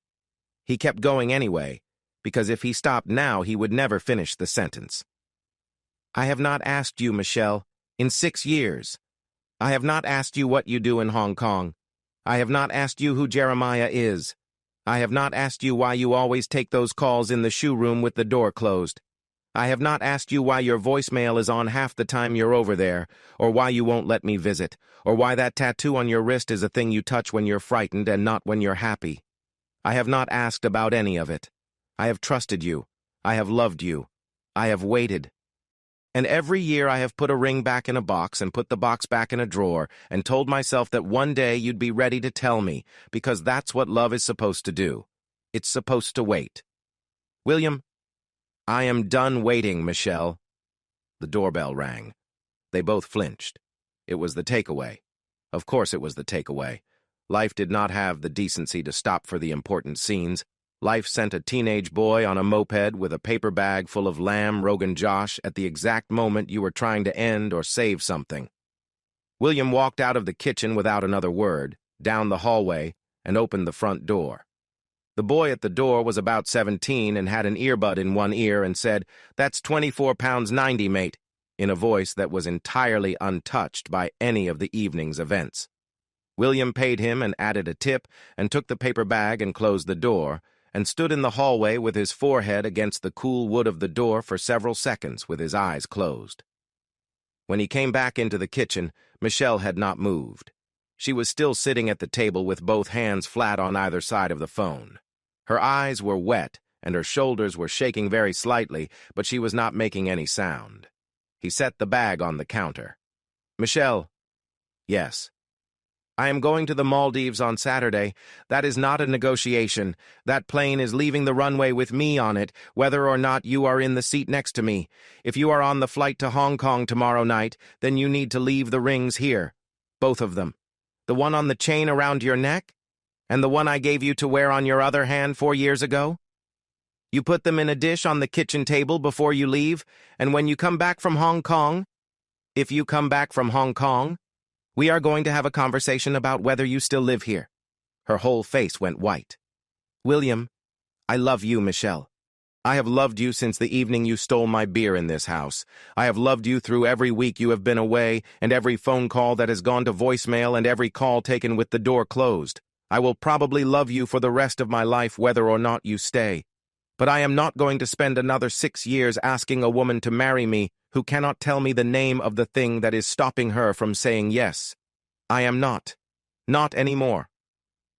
He kept going anyway, because if he stopped now, he would never finish the sentence. "I have not asked you, Michelle, in 6 years. I have not asked you what you do in Hong Kong. I have not asked you who Jeremiah is. I have not asked you why you always take those calls in the shoe room with the door closed. I have not asked you why your voicemail is on half the time you're over there, or why you won't let me visit, or why that tattoo on your wrist is a thing you touch when you're frightened and not when you're happy. I have not asked about any of it. I have trusted you. I have loved you. I have waited. And every year I have put a ring back in a box and put the box back in a drawer and told myself that one day you'd be ready to tell me, because that's what love is supposed to do. It's supposed to wait. William, I am done waiting, Michelle. The doorbell rang. They both flinched. It was the takeaway. Of course it was the takeaway. Life did not have the decency to stop for the important scenes. Life sent a teenage boy on a moped with a paper bag full of lamb Rogan Josh at the exact moment you were trying to end or save something. William walked out of the kitchen without another word, down the hallway, and opened the front door. The boy at the door was about 17 and had an earbud in one ear and said, "That's 24 pounds 90, mate," in a voice that was entirely untouched by any of the evening's events. William paid him and added a tip and took the paper bag and closed the door, and stood in the hallway with his forehead against the cool wood of the door for several seconds with his eyes closed. When he came back into the kitchen, Michelle had not moved. She was still sitting at the table with both hands flat on either side of the phone. Her eyes were wet, and her shoulders were shaking very slightly, but she was not making any sound. He set the bag on the counter. "Michelle." "Yes." "I am going to the Maldives on Saturday. That is not a negotiation. That plane is leaving the runway with me on it, whether or not you are in the seat next to me. If you are on the flight to Hong Kong tomorrow night, then you need to leave the rings here. Both of them. The one on the chain around your neck, and the one I gave you to wear on your other hand 4 years ago. You put them in a dish on the kitchen table before you leave, and when you come back from Hong Kong, if you come back from Hong Kong, we are going to have a conversation about whether you still live here." Her whole face went white. "William, I love you, Michelle. I have loved you since the evening you stole my beer in this house. I have loved you through every week you have been away, and every phone call that has gone to voicemail, and every call taken with the door closed. I will probably love you for the rest of my life whether or not you stay. But I am not going to spend another 6 years asking a woman to marry me who cannot tell me the name of the thing that is stopping her from saying yes. I am not. Not anymore.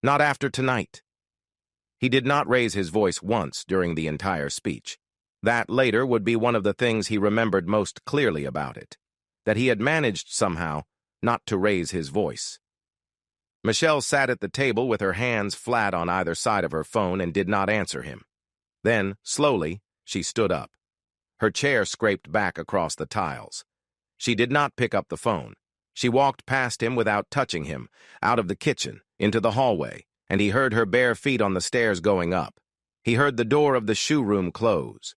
Not after tonight." He did not raise his voice once during the entire speech. That later would be one of the things he remembered most clearly about it, that he had managed somehow not to raise his voice. Michelle sat at the table with her hands flat on either side of her phone and did not answer him. Then, slowly, she stood up. Her chair scraped back across the tiles. She did not pick up the phone. She walked past him without touching him, out of the kitchen, into the hallway, and he heard her bare feet on the stairs going up. He heard the door of the shoe room close.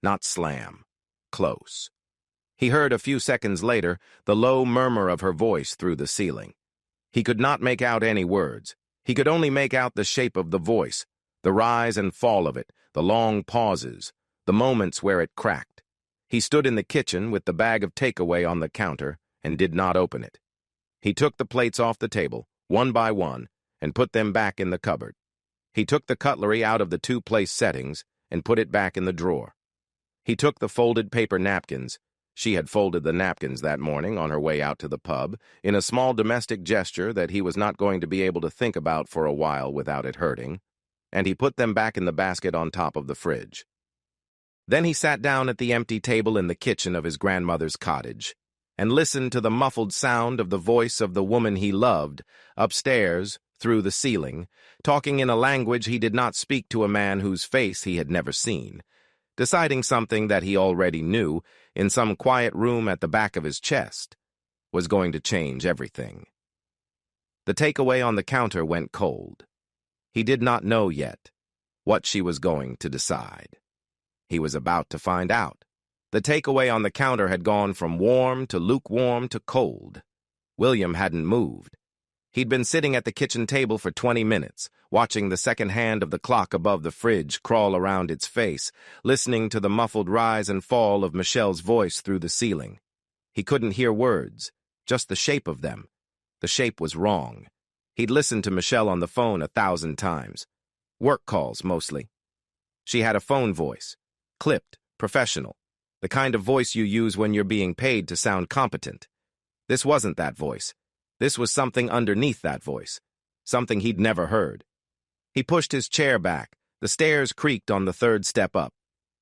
Not slam. Close. He heard a few seconds later the low murmur of her voice through the ceiling. He could not make out any words. He could only make out the shape of the voice, the rise and fall of it, the long pauses, the moments where it cracked. He stood in the kitchen with the bag of takeaway on the counter and did not open it. He took the plates off the table, one by one, and put them back in the cupboard. He took the cutlery out of the 2-place settings and put it back in the drawer. He took the folded paper napkins. She had folded the napkins that morning on her way out to the pub, in a small domestic gesture that he was not going to be able to think about for a while without it hurting, and he put them back in the basket on top of the fridge. Then he sat down at the empty table in the kitchen of his grandmother's cottage and listened to the muffled sound of the voice of the woman he loved, upstairs, through the ceiling, talking in a language he did not speak to a man whose face he had never seen, deciding something that he already knew in some quiet room at the back of his chest was going to change everything. The takeaway on the counter went cold. He did not know yet what she was going to decide. He was about to find out. The takeaway on the counter had gone from warm to lukewarm to cold. William hadn't moved. He'd been sitting at the kitchen table for 20 minutes, watching the second hand of the clock above the fridge crawl around its face, listening to the muffled rise and fall of Michelle's voice through the ceiling. He couldn't hear words. just the shape of them. The shape was wrong. He'd listened to Michelle on the phone 1,000 times. Work calls, mostly. She had a phone voice. Clipped, professional. The kind of voice you use when you're being paid to sound competent. This wasn't that voice. This was something underneath that voice. Something he'd never heard. He pushed his chair back. The stairs creaked on the third step up.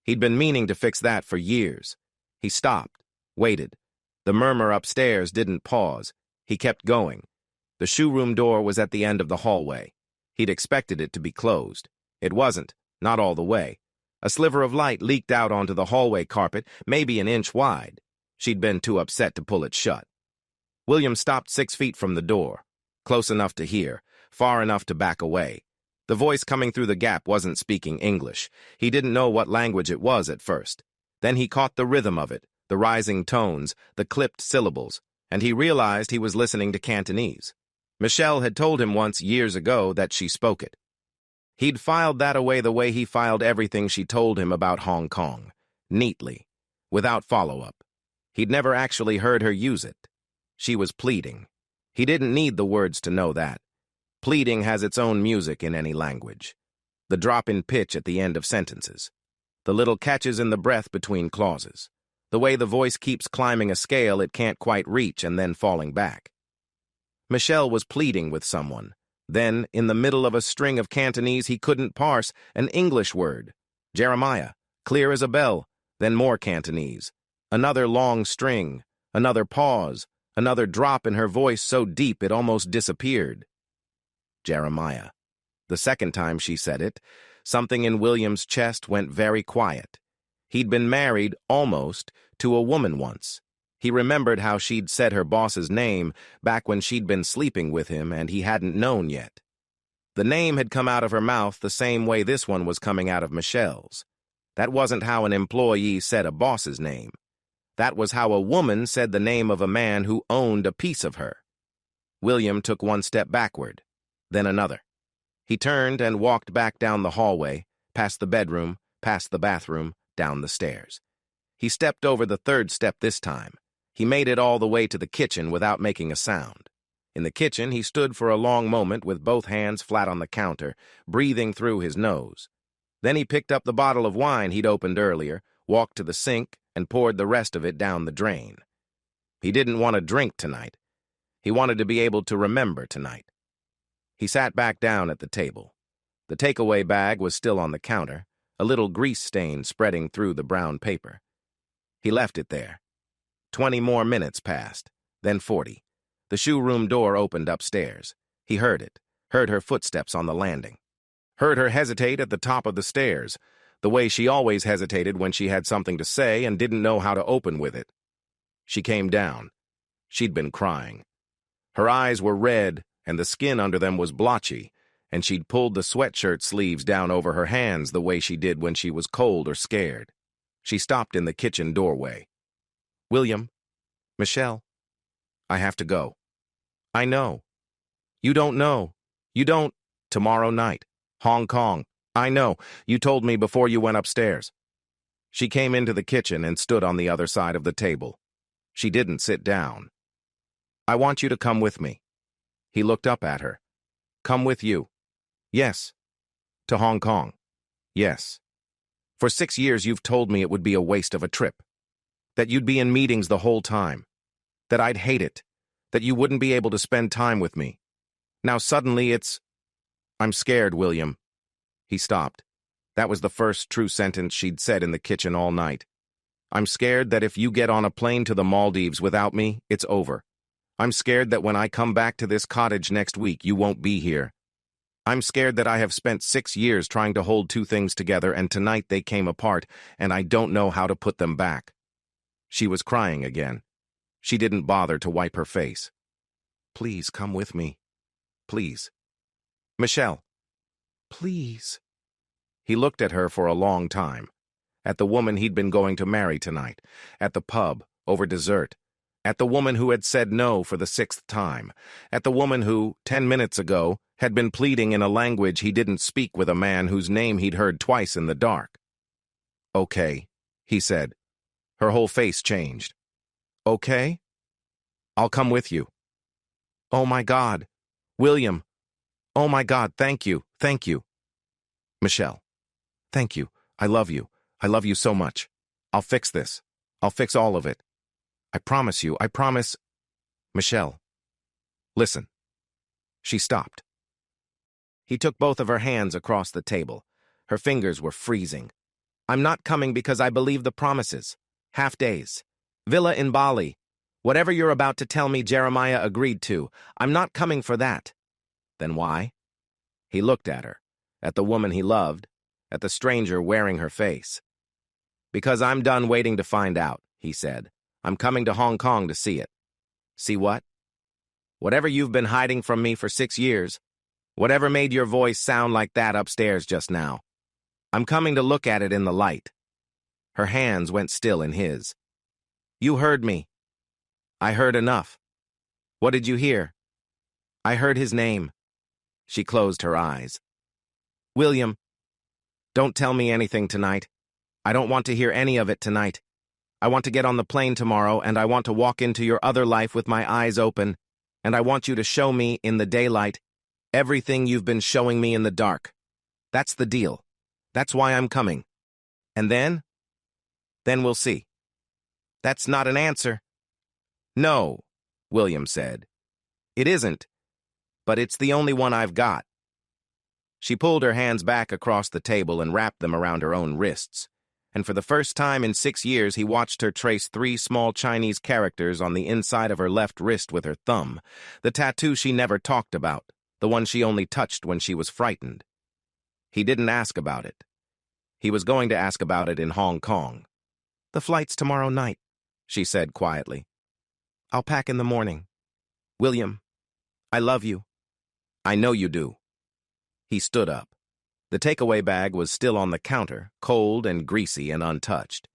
He'd been meaning to fix that for years. He stopped, waited. The murmur upstairs didn't pause. He kept going. The shoe-room door was at the end of the hallway. He'd expected it to be closed. It wasn't, not all the way. A sliver of light leaked out onto the hallway carpet, maybe an inch wide. She'd been too upset to pull it shut. William stopped 6 feet from the door, close enough to hear, far enough to back away. The voice coming through the gap wasn't speaking English. He didn't know what language it was at first. Then he caught the rhythm of it, the rising tones, the clipped syllables, and he realized he was listening to Cantonese. Michelle had told him once years ago that she spoke it. He'd filed that away the way he filed everything she told him about Hong Kong, neatly, without follow-up. He'd never actually heard her use it. She was pleading. He didn't need the words to know that. Pleading has its own music in any language. The drop in pitch at the end of sentences. The little catches in the breath between clauses. The way the voice keeps climbing a scale it can't quite reach and then falling back. Michelle was pleading with someone. Then, in the middle of a string of Cantonese he couldn't parse, an English word. Jeremiah, clear as a bell. Then more Cantonese. Another long string. Another pause. Another drop in her voice so deep it almost disappeared. Jeremiah. The second time she said it, something in William's chest went very quiet. He'd been married, almost, to a woman once. He remembered how she'd said her boss's name back when she'd been sleeping with him and he hadn't known yet. The name had come out of her mouth the same way this one was coming out of Michelle's. That wasn't how an employee said a boss's name. That was how a woman said the name of a man who owned a piece of her. William took one step backward, then another. He turned and walked back down the hallway, past the bedroom, past the bathroom, down the stairs. He stepped over the third step this time. He made it all the way to the kitchen without making a sound. In the kitchen, he stood for a long moment with both hands flat on the counter, breathing through his nose. Then he picked up the bottle of wine he'd opened earlier, walked to the sink, and poured the rest of it down the drain. He didn't want to drink tonight. He wanted to be able to remember tonight. He sat back down at the table. The takeaway bag was still on the counter, a little grease stain spreading through the brown paper. He left it there. 20 more minutes passed, then 40. The shoe-room door opened upstairs. He heard it, heard her footsteps on the landing. Heard her hesitate at the top of the stairs, the way she always hesitated when she had something to say and didn't know how to open with it. She came down. She'd been crying. Her eyes were red, and the skin under them was blotchy, and she'd pulled the sweatshirt sleeves down over her hands the way she did when she was cold or scared. She stopped in the kitchen doorway. William, Michelle, I have to go. I know. You don't know. You don't. Tomorrow night. Hong Kong. I know. You told me before you went upstairs. She came into the kitchen and stood on the other side of the table. She didn't sit down. I want you to come with me. He looked up at her. Come with you. Yes. To Hong Kong. Yes. For 6 years you've told me it would be a waste of a trip. That you'd be in meetings the whole time. That I'd hate it. That you wouldn't be able to spend time with me. Now suddenly it's... I'm scared, William. He stopped. That was the first true sentence she'd said in the kitchen all night. I'm scared that if you get on a plane to the Maldives without me, it's over. I'm scared that when I come back to this cottage next week, you won't be here. I'm scared that I have spent 6 years trying to hold two things together and tonight they came apart and I don't know how to put them back. She was crying again. She didn't bother to wipe her face. Please come with me. Please. Michelle. Please. He looked at her for a long time. At the woman he'd been going to marry tonight. At the pub, over dessert. At the woman who had said no for the 6th time. At the woman who, 10 minutes ago, had been pleading in a language he didn't speak with a man whose name he'd heard twice in the dark. Okay, he said. Her whole face changed. Okay? I'll come with you. Oh my God. William. Oh my God, thank you, thank you. Michelle. Thank you. I love you. I love you so much. I'll fix this. I'll fix all of it. I promise you, I promise. Michelle. Listen. She stopped. He took both of her hands across the table. Her fingers were freezing. I'm not coming because I believe the promises. Half days. Villa in Bali. Whatever you're about to tell me Jeremiah agreed to, I'm not coming for that. Then why? He looked at her, at the woman he loved, at the stranger wearing her face. Because I'm done waiting to find out, he said. I'm coming to Hong Kong to see it. See what? Whatever you've been hiding from me for 6 years, whatever made your voice sound like that upstairs just now. I'm coming to look at it in the light. Her hands went still in his. You heard me. I heard enough. What did you hear? I heard his name. She closed her eyes. William, don't tell me anything tonight. I don't want to hear any of it tonight. I want to get on the plane tomorrow, and I want to walk into your other life with my eyes open, and I want you to show me, in the daylight, everything you've been showing me in the dark. That's the deal. That's why I'm coming. And then? Then we'll see. That's not an answer. No, William said. It isn't, but it's the only one I've got. She pulled her hands back across the table and wrapped them around her own wrists, and for the first time in 6 years he watched her trace 3 small Chinese characters on the inside of her left wrist with her thumb, the tattoo she never talked about, the one she only touched when she was frightened. He didn't ask about it. He was going to ask about it in Hong Kong. The flight's tomorrow night, she said quietly. I'll pack in the morning. William, I love you. I know you do. He stood up. The takeaway bag was still on the counter, cold and greasy and untouched.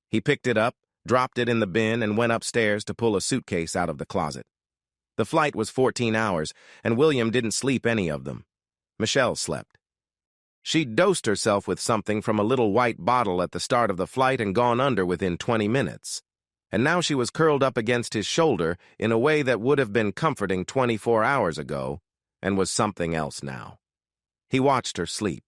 He picked it up, dropped it in the bin, and went upstairs to pull a suitcase out of the closet. The flight was 14 hours, and William didn't sleep any of them. Michelle slept. She'd dosed herself with something from a little white bottle at the start of the flight and gone under within 20 minutes. And now she was curled up against his shoulder in a way that would have been comforting 24 hours ago, and was something else now. He watched her sleep.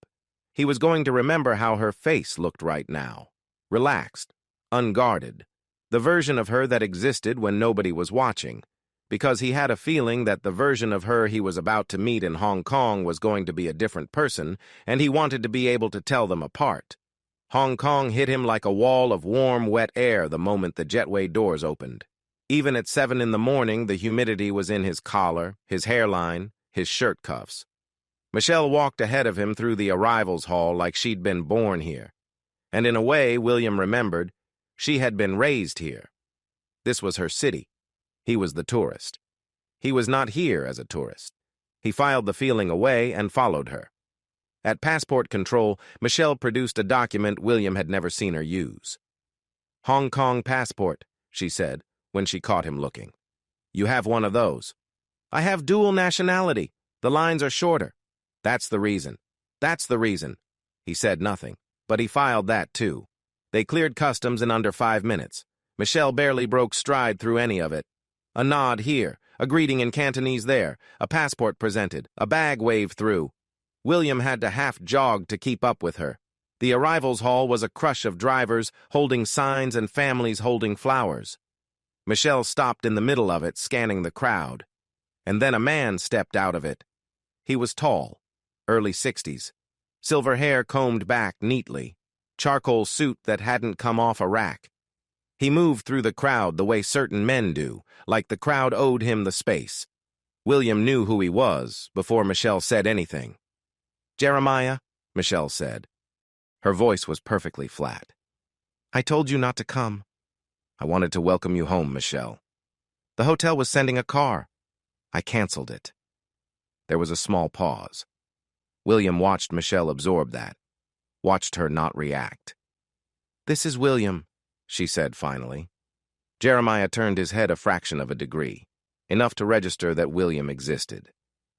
He was going to remember how her face looked right now. Relaxed, unguarded. The version of her that existed when nobody was watching, because he had a feeling that the version of her he was about to meet in Hong Kong was going to be a different person, and he wanted to be able to tell them apart. Hong Kong hit him like a wall of warm, wet air the moment the jetway doors opened. Even at 7 in the morning, the humidity was in his collar, his hairline, his shirt cuffs. Michelle walked ahead of him through the arrivals hall like she'd been born here. And in a way, William remembered, she had been raised here. This was her city. He was the tourist. He was not here as a tourist. He filed the feeling away and followed her. At passport control, Michelle produced a document William had never seen her use. Hong Kong passport, she said, when she caught him looking. You have one of those. I have dual nationality. The lines are shorter. That's the reason. That's the reason. He said nothing, but he filed that too. They cleared customs in under 5 minutes. Michelle barely broke stride through any of it. A nod here, a greeting in Cantonese there, a passport presented, a bag waved through. William had to half-jog to keep up with her. The arrivals hall was a crush of drivers holding signs and families holding flowers. Michelle stopped in the middle of it, scanning the crowd. And then a man stepped out of it. He was tall, early 60s, silver hair combed back neatly, charcoal suit that hadn't come off a rack. He moved through the crowd the way certain men do, like the crowd owed him the space. William knew who he was before Michelle said anything. Jeremiah, Michelle said. Her voice was perfectly flat. I told you not to come. I wanted to welcome you home, Michelle. The hotel was sending a car. I canceled it. There was a small pause. William watched Michelle absorb that, watched her not react. This is William, she said finally. Jeremiah turned his head a fraction of a degree, enough to register that William existed,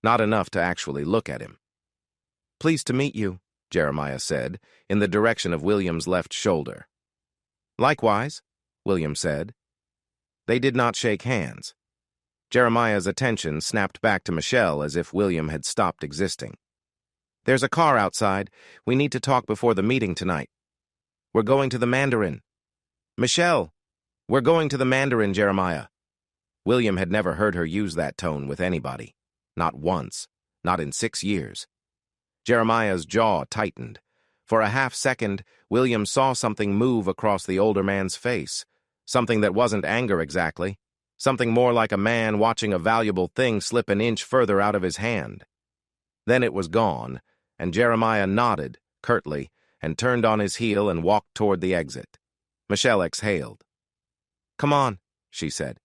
not enough to actually look at him. Pleased to meet you, Jeremiah said, in the direction of William's left shoulder. Likewise, William said. They did not shake hands. Jeremiah's attention snapped back to Michelle as if William had stopped existing. "There's a car outside. We need to talk before the meeting tonight." "We're going to the Mandarin." "Michelle, we're going to the Mandarin, Jeremiah." William had never heard her use that tone with anybody. Not once. Not in 6 years. Jeremiah's jaw tightened. For a half-second, William saw something move across the older man's face. Something that wasn't anger exactly. Something more like a man watching a valuable thing slip an inch further out of his hand. Then it was gone, and Jeremiah nodded, curtly, and turned on his heel and walked toward the exit. Michelle exhaled. "Come on," she said,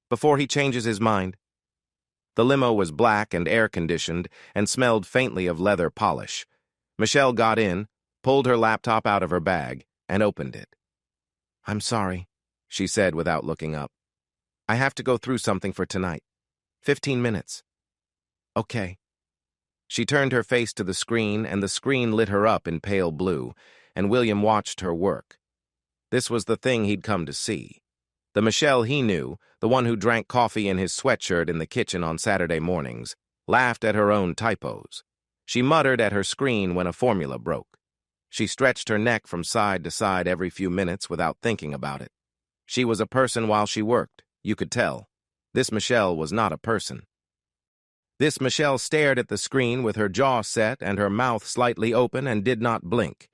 "before he changes his mind." The limo was black and air-conditioned and smelled faintly of leather polish. Michelle got in, pulled her laptop out of her bag, and opened it. "I'm sorry," she said without looking up. "I have to go through something for tonight. 15 minutes. "Okay." She turned her face to the screen, and the screen lit her up in pale blue, and William watched her work. This was the thing he'd come to see. The Michelle he knew, the one who drank coffee in his sweatshirt in the kitchen on Saturday mornings, laughed at her own typos. She muttered at her screen when a formula broke. She stretched her neck from side to side every few minutes without thinking about it. She was a person while she worked, you could tell. This Michelle was not a person. This Michelle stared at the screen with her jaw set and her mouth slightly open and did not blink.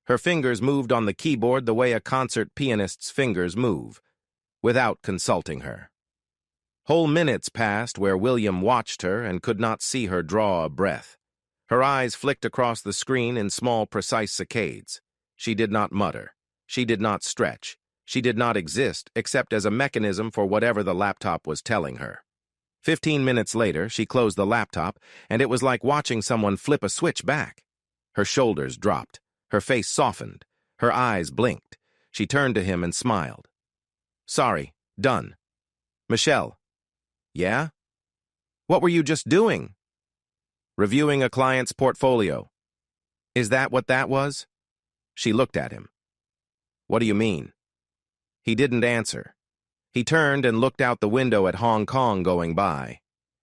Her fingers moved on the keyboard the way a concert pianist's fingers move, without consulting her. Whole minutes passed where William watched her and could not see her draw a breath. Her eyes flicked across the screen in small, precise saccades. She did not mutter. She did not stretch. She did not exist except as a mechanism for whatever the laptop was telling her. 15 minutes later, she closed the laptop, and it was like watching someone flip a switch back. Her shoulders dropped. Her face softened. Her eyes blinked. She turned to him and smiled. "Sorry, done." "Michelle." "Yeah?" "What were you just doing?" "Reviewing a client's portfolio." "Is that what that was?" She looked at him. "What do you mean?" He didn't answer. He turned and looked out the window at Hong Kong going by.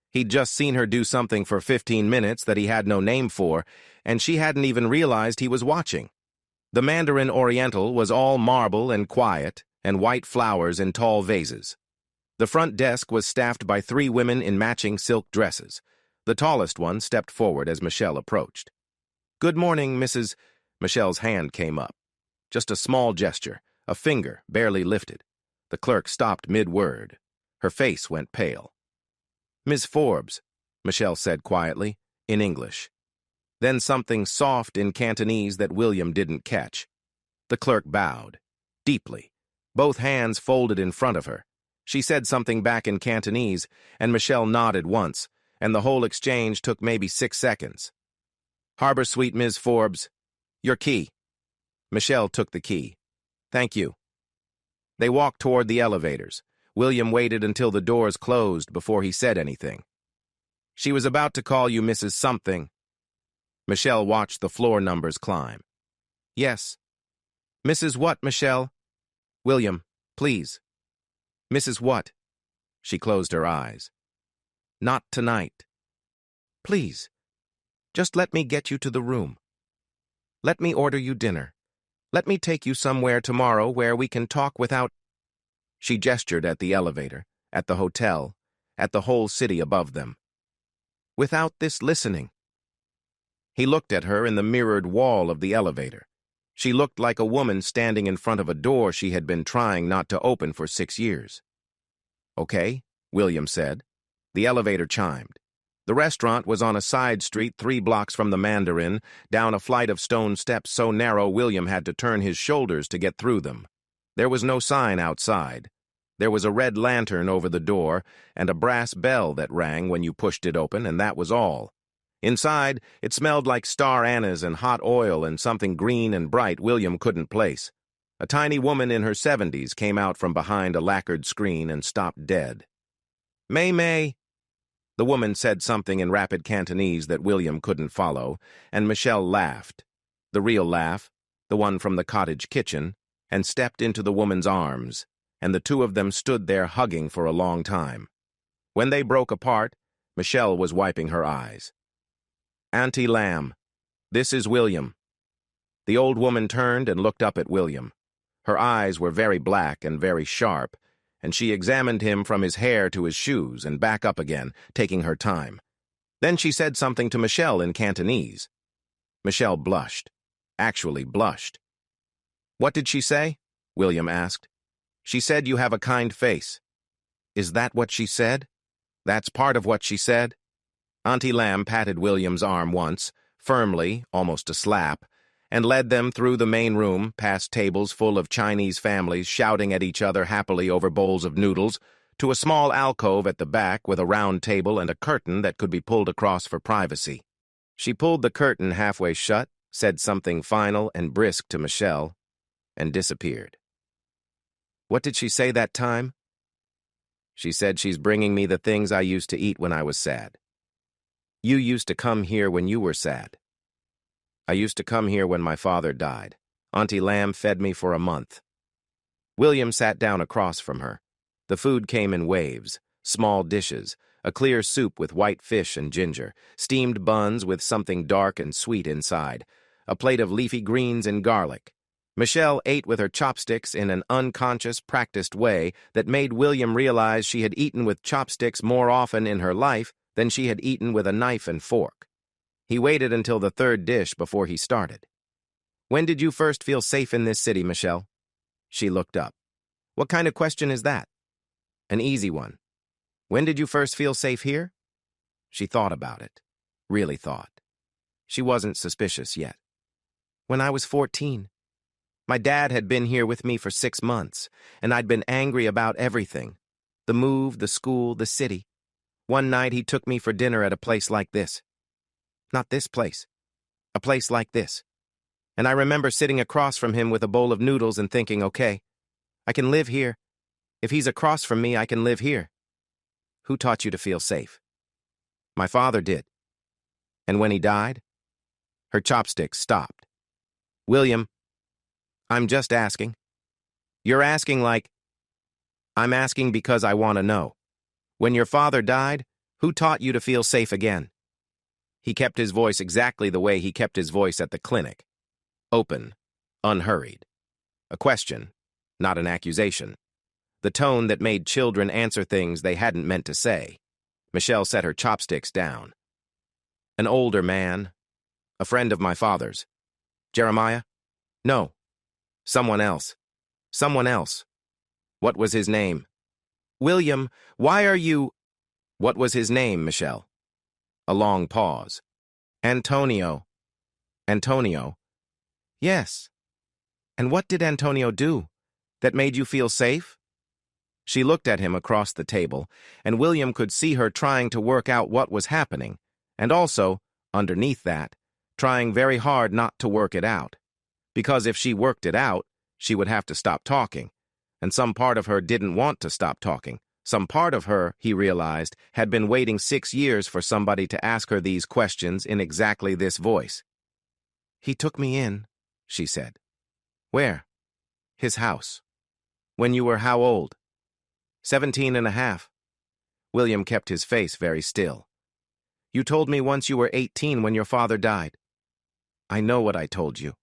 He'd just seen her do something for 15 minutes that he had no name for, and she hadn't even realized he was watching. The Mandarin Oriental was all marble and quiet, and white flowers in tall vases. The front desk was staffed by 3 women in matching silk dresses. The tallest one stepped forward as Michelle approached. "Good morning, Mrs." Michelle's hand came up. Just a small gesture, a finger barely lifted. The clerk stopped mid-word. Her face went pale. "Ms. Forbes," Michelle said quietly, in English. Then something soft in Cantonese that William didn't catch. The clerk bowed, deeply, both hands folded in front of her. She said something back in Cantonese, and Michelle nodded once, and the whole exchange took maybe 6 seconds. "Harbor Suite, Ms. Forbes. Your key." Michelle took the key. "Thank you." They walked toward the elevators. William waited until the doors closed before he said anything. "She was about to call you Mrs. Something." Michelle watched the floor numbers climb. "Yes." "Mrs. what, Michelle?" "William, please." "Mrs. what?" She closed her eyes. "Not tonight." "Please. Just let me get you to the room. Let me order you dinner. Let me take you somewhere tomorrow where we can talk without—" She gestured at the elevator, at the hotel, at the whole city above them. "Without this listening." He looked at her in the mirrored wall of the elevator. She looked like a woman standing in front of a door she had been trying not to open for 6 years. "Okay," William said. The elevator chimed. The restaurant was on a side street 3 blocks from the Mandarin, down a flight of stone steps so narrow William had to turn his shoulders to get through them. There was no sign outside. There was a red lantern over the door and a brass bell that rang when you pushed it open, and that was all. Inside, it smelled like star anise and hot oil and something green and bright William couldn't place. A tiny woman in her 70s came out from behind a lacquered screen and stopped dead. "May May." The woman said something in rapid Cantonese that William couldn't follow, and Michelle laughed. The real laugh, the one from the cottage kitchen, and stepped into the woman's arms, and the 2 of them stood there hugging for a long time. When they broke apart, Michelle was wiping her eyes. "Auntie Lamb, this is William." The old woman turned and looked up at William. Her eyes were very black and very sharp, and she examined him from his hair to his shoes and back up again, taking her time. Then she said something to Michelle in Cantonese. Michelle blushed, actually blushed. "What did she say?" William asked. "She said you have a kind face." "Is that what she said?" "That's part of what she said." Auntie Lamb patted William's arm once, firmly, almost a slap, and led them through the main room, past tables full of Chinese families shouting at each other happily over bowls of noodles, to a small alcove at the back with a round table and a curtain that could be pulled across for privacy. She pulled the curtain halfway shut, said something final and brisk to Michelle, and disappeared. "What did she say that time?" "She said she's bringing me the things I used to eat when I was sad." "You used to come here when you were sad." "I used to come here when my father died. Auntie Lamb fed me for a month." William sat down across from her. The food came in waves, small dishes, a clear soup with white fish and ginger, steamed buns with something dark and sweet inside, a plate of leafy greens and garlic. Michelle ate with her chopsticks in an unconscious, practiced way that made William realize she had eaten with chopsticks more often in her life than she had eaten with a knife and fork. He waited until the third dish before he started. "When did you first feel safe in this city, Michelle?" She looked up. "What kind of question is that?" "An easy one. When did you first feel safe here?" She thought about it. Really thought. She wasn't suspicious yet. "When I was 14. My dad had been here with me for 6 months, and I'd been angry about everything. The move, the school, the city. One night he took me for dinner at a place like this. Not this place. A place like this. And I remember sitting across from him with a bowl of noodles and thinking, okay, I can live here. If he's across from me, I can live here." "Who taught you to feel safe?" "My father did." "And when he died?" Her chopsticks stopped. "William, I'm just asking." "You're asking like..." "I'm asking because I want to know. When your father died, who taught you to feel safe again?" He kept his voice exactly the way he kept his voice at the clinic. Open, unhurried. A question, not an accusation. The tone that made children answer things they hadn't meant to say. Michelle set her chopsticks down. "An older man. A friend of my father's." "Jeremiah?" "No. Someone else. Someone else." "What was his name?" "William, why are you..." "What was his name, Michelle?" A long pause. "Antonio." "Antonio?" "Yes." "And what did Antonio do? That made you feel safe?" She looked at him across the table, and William could see her trying to work out what was happening, and also, underneath that, trying very hard not to work it out. Because if she worked it out, she would have to stop talking, and some part of her didn't want to stop talking. Some part of her, he realized, had been waiting 6 years for somebody to ask her these questions in exactly this voice. "He took me in," she said. "Where?" "His house." "When you were how old?" 17 and a half. William kept his face very still. "You told me once you were 18 when your father died." "I know what I told you."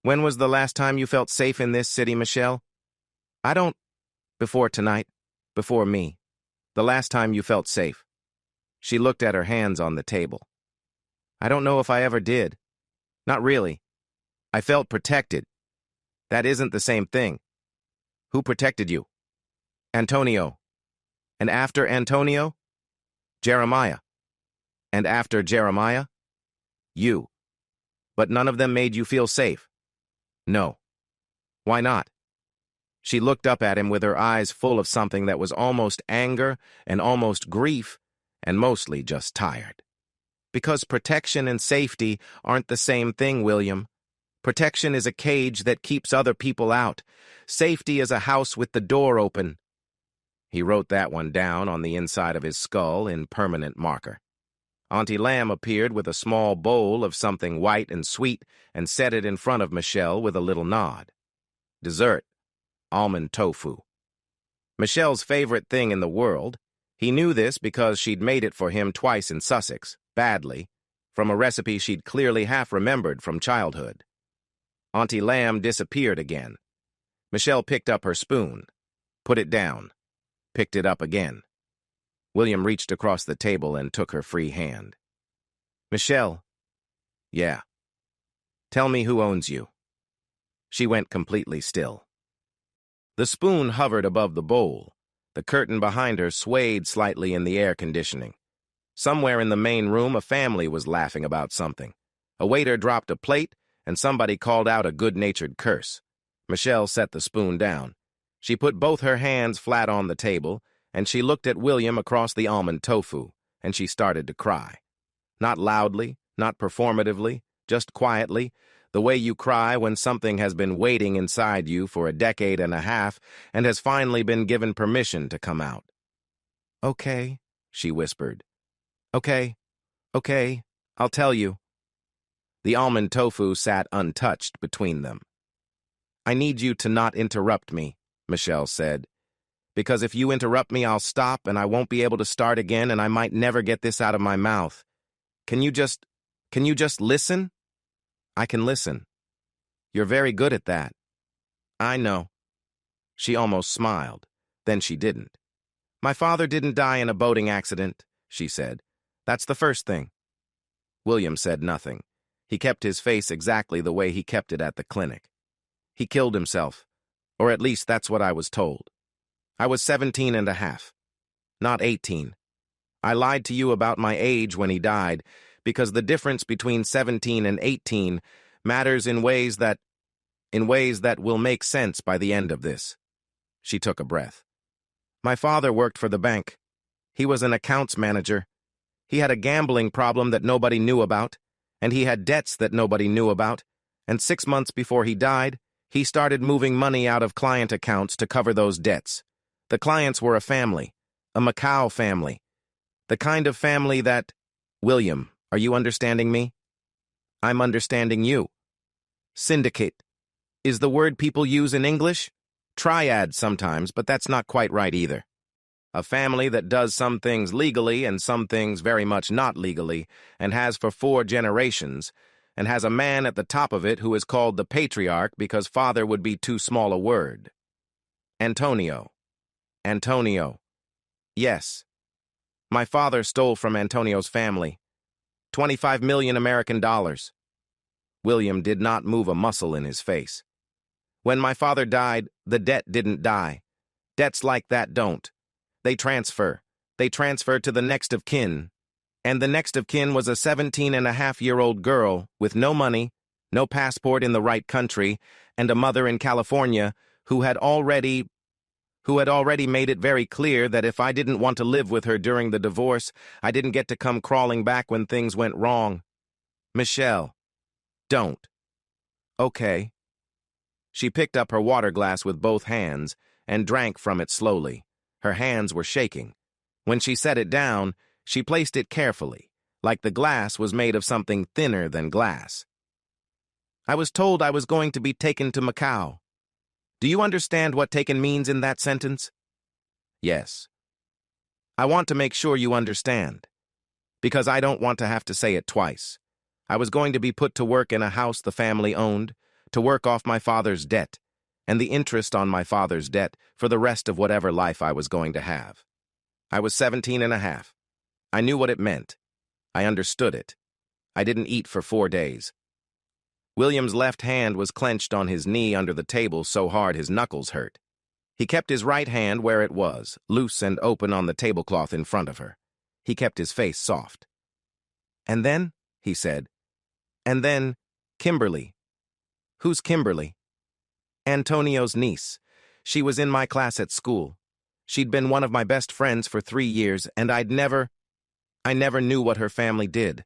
"When was the last time you felt safe in this city, Michelle?" "I don't..." "Before tonight. Before me. The last time you felt safe." She looked at her hands on the table. "I don't know if I ever did. Not really. I felt protected. That isn't the same thing." "Who protected you?" "Antonio." "And after Antonio?" "Jeremiah." "And after Jeremiah?" "You." "But none of them made you feel safe?" "No." "Why not?" She looked up at him with her eyes full of something that was almost anger and almost grief and mostly just tired. "Because protection and safety aren't the same thing, William. Protection is a cage that keeps other people out. Safety is a house with the door open." He wrote that one down on the inside of his skull in permanent marker. Auntie Lamb appeared with a small bowl of something white and sweet and set it in front of Michelle with a little nod. Dessert. Almond tofu. Michelle's favorite thing in the world, He knew this because she'd made it for him twice in Sussex, badly, from a recipe she'd clearly half remembered from childhood. Auntie Lamb disappeared again. Michelle picked up her spoon, put it down, picked it up again. William reached across the table and took her free hand. Michelle. Yeah. Tell me who owns you. She went completely still. The spoon hovered above the bowl. The curtain behind her swayed slightly in the air conditioning. Somewhere in the main room, a family was laughing about something. A waiter dropped a plate, and somebody called out a good-natured curse. Michelle set the spoon down. She put both her hands flat on the table, and she looked at William across the almond tofu, and she started to cry. Not loudly, not performatively, just quietly, the way you cry when something has been waiting inside you for a decade and a half and has finally been given permission to come out. Okay, she whispered. Okay, I'll tell you. The almond tofu sat untouched between them. I need you to not interrupt me, Michelle said. Because if you interrupt me, I'll stop and I won't be able to start again and I might never get this out of my mouth. Can you just listen? I can listen. You're very good at that. I know. She almost smiled. Then she didn't. My father didn't die in a boating accident, she said. That's the first thing. William said nothing. He kept his face exactly the way he kept it at the clinic. He killed himself, or at least that's what I was told. I was 17 and a half, not 18. I lied to you about my age when he died, because the difference between 17 and 18 matters in ways that will make sense by the end of this. She took a breath. My father worked for the bank. He was an accounts manager. He had a gambling problem that nobody knew about, and he had debts that nobody knew about, and 6 months before he died, he started moving money out of client accounts to cover those debts. The clients were a family, a Macau family, the kind of family that... William, are you understanding me? I'm understanding you. Syndicate is the word people use in English. Triad sometimes, but that's not quite right either. A family that does some things legally and some things very much not legally, and has for 4 generations, and has a man at the top of it who is called the patriarch because father would be too small a word. Antonio. Yes. My father stole from Antonio's family. 25 million American dollars. William did not move a muscle in his face. When my father died, the debt didn't die. Debts like that don't. They transfer. They transfer to the next of kin. And the next of kin was a 17-and-a-half-year-old girl with no money, no passport in the right country, and a mother in California who had already made it very clear that if I didn't want to live with her during the divorce, I didn't get to come crawling back when things went wrong. Michelle, don't. Okay. She picked up her water glass with both hands and drank from it slowly. Her hands were shaking. When she set it down, she placed it carefully, like the glass was made of something thinner than glass. I was told I was going to be taken to Macau. Do you understand what taken means in that sentence? Yes. I want to make sure you understand, because I don't want to have to say it twice. I was going to be put to work in a house the family owned, to work off my father's debt, and the interest on my father's debt for the rest of whatever life I was going to have. I was 17 and a half. I knew what it meant. I understood it. I didn't eat for 4 days. William's left hand was clenched on his knee under the table so hard his knuckles hurt. He kept his right hand where it was, loose and open on the tablecloth in front of her. He kept his face soft. And then, he said, and then, Kimberly. Who's Kimberly? Antonio's niece. She was in my class at school. She'd been one of my best friends for 3 years, and I never knew what her family did.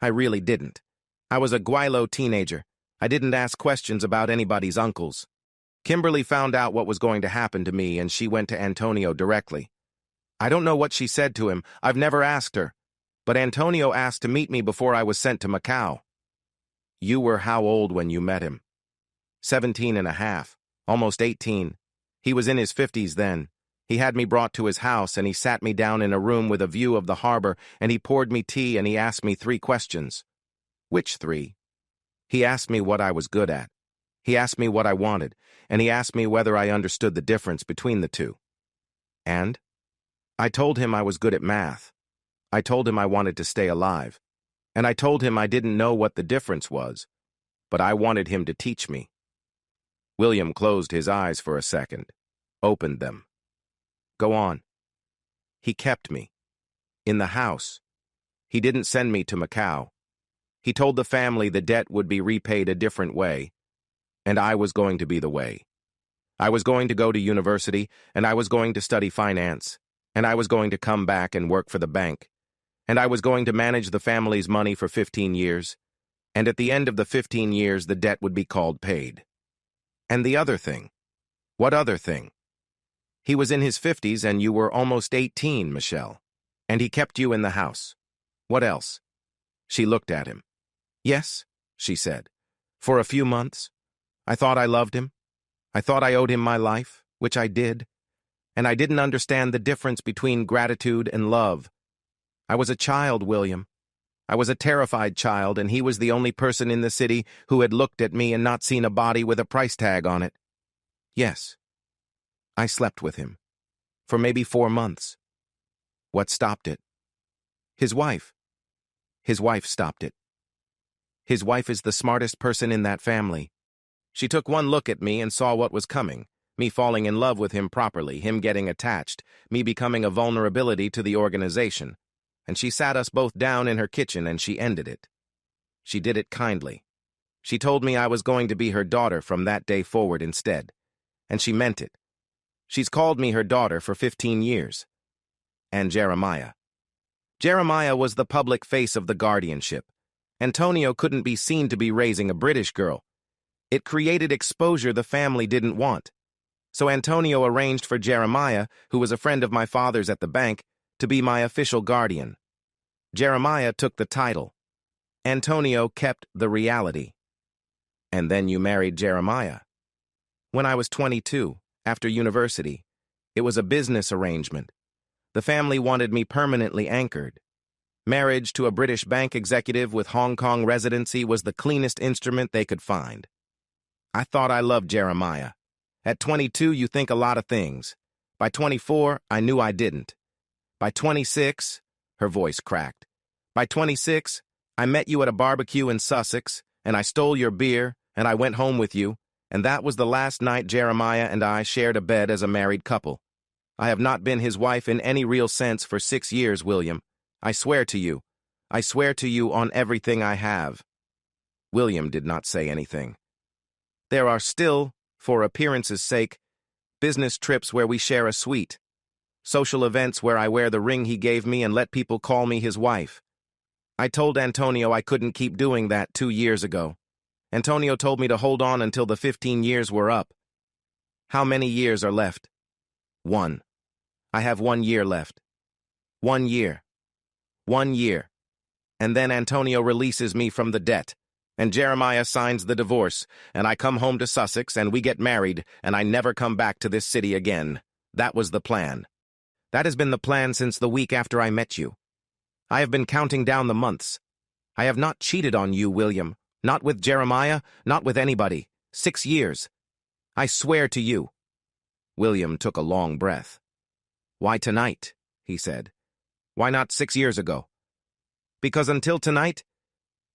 I really didn't. I was a guaylo teenager. I didn't ask questions about anybody's uncles. Kimberly found out what was going to happen to me, and she went to Antonio directly. I don't know what she said to him. I've never asked her. But Antonio asked to meet me before I was sent to Macau. You were how old when you met him? 17 and a half, almost 18. He was in his 50s then. He had me brought to his house, and he sat me down in a room with a view of the harbor, and he poured me tea, and he asked me 3 questions. Which 3? He asked me what I was good at. He asked me what I wanted, and he asked me whether I understood the difference between the two. And I told him I was good at math. I told him I wanted to stay alive. And I told him I didn't know what the difference was, but I wanted him to teach me. William closed his eyes for a second, opened them. Go on. He kept me. In the house. He didn't send me to Macau. He told the family the debt would be repaid a different way, and I was going to be the way. I was going to go to university, and I was going to study finance, and I was going to come back and work for the bank, and I was going to manage the family's money for 15 years, and at the end of the 15 years the debt would be called paid. And the other thing. What other thing? He was in his 50s and you were almost 18, Michelle, and he kept you in the house. What else? She looked at him. Yes, she said. For a few months. I thought I loved him. I thought I owed him my life, which I did. And I didn't understand the difference between gratitude and love. I was a child, William. I was a terrified child, and he was the only person in the city who had looked at me and not seen a body with a price tag on it. Yes. I slept with him. For maybe 4 months. What stopped it? His wife. His wife stopped it. His wife is the smartest person in that family. She took one look at me and saw what was coming, me falling in love with him properly, him getting attached, me becoming a vulnerability to the organization, and she sat us both down in her kitchen and she ended it. She did it kindly. She told me I was going to be her daughter from that day forward instead, and she meant it. She's called me her daughter for 15 years. And Jeremiah. Jeremiah was the public face of the guardianship. Antonio couldn't be seen to be raising a British girl. It created exposure the family didn't want. So Antonio arranged for Jeremiah, who was a friend of my father's at the bank, to be my official guardian. Jeremiah took the title. Antonio kept the reality. And then you married Jeremiah. When I was 22, after university, it was a business arrangement. The family wanted me permanently anchored. Marriage to a British bank executive with Hong Kong residency was the cleanest instrument they could find. I thought I loved Jeremiah. At 22, you think a lot of things. By 24, I knew I didn't. By 26, her voice cracked. By 26, I met you at a barbecue in Sussex, and I stole your beer, and I went home with you, and that was the last night Jeremiah and I shared a bed as a married couple. I have not been his wife in any real sense for 6 years, William. I swear to you. I swear to you on everything I have. William did not say anything. There are still, for appearance's sake, business trips where we share a suite, social events where I wear the ring he gave me and let people call me his wife. I told Antonio I couldn't keep doing that 2 years ago. Antonio told me to hold on until the 15 years were up. How many years are left? 1. I have 1 year left. 1 year. 1 year. And then Antonio releases me from the debt, and Jeremiah signs the divorce, and I come home to Sussex, and we get married, and I never come back to this city again. That was the plan. That has been the plan since the week after I met you. I have been counting down the months. I have not cheated on you, William. Not with Jeremiah, not with anybody. 6 years. I swear to you. William took a long breath. Why tonight? He said. Why not 6 years ago? Because until tonight,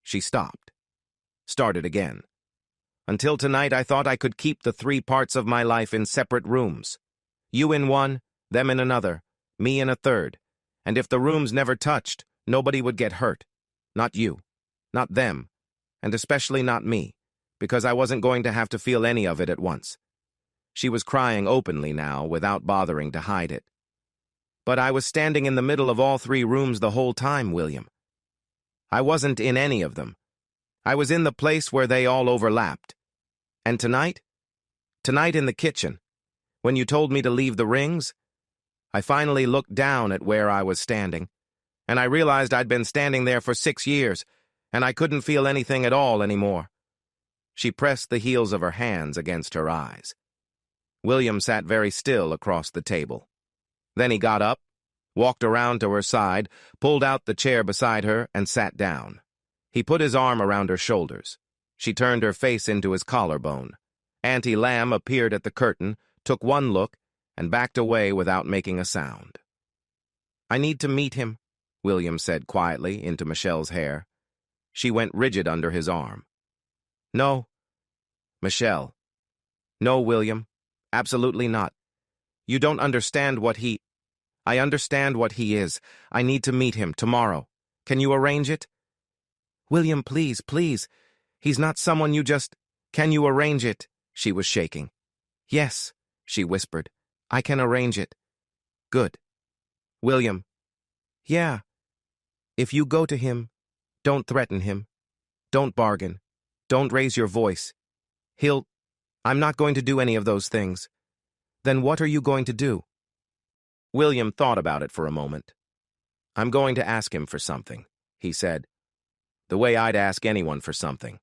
she stopped. Started again. Until tonight, I thought I could keep the 3 parts of my life in separate rooms. You in one, them in another, me in a third. And if the rooms never touched, nobody would get hurt. Not you. Not them. And especially not me, because I wasn't going to have to feel any of it at once. She was crying openly now, without bothering to hide it. But I was standing in the middle of all 3 rooms the whole time, William. I wasn't in any of them. I was in the place where they all overlapped. And tonight? Tonight in the kitchen, when you told me to leave the rings, I finally looked down at where I was standing, and I realized I'd been standing there for 6 years, and I couldn't feel anything at all anymore. She pressed the heels of her hands against her eyes. William sat very still across the table. Then he got up, walked around to her side, pulled out the chair beside her, and sat down. He put his arm around her shoulders. She turned her face into his collarbone. Auntie Lamb appeared at the curtain, took one look, and backed away without making a sound. "I need to meet him," William said quietly into Michelle's hair. She went rigid under his arm. "No, Michelle. No, William. Absolutely not. You don't understand what he... I understand what he is. I need to meet him tomorrow. Can you arrange it?" "William, please, please. He's not someone you just... Can you arrange it?" She was shaking. "Yes," she whispered. "I can arrange it." "Good." "William." "Yeah. If you go to him, don't threaten him. Don't bargain. Don't raise your voice. He'll... I'm not going to do any of those things. Then what are you going to do?" William thought about it for a moment. "I'm going to ask him for something," he said. "The way I'd ask anyone for something."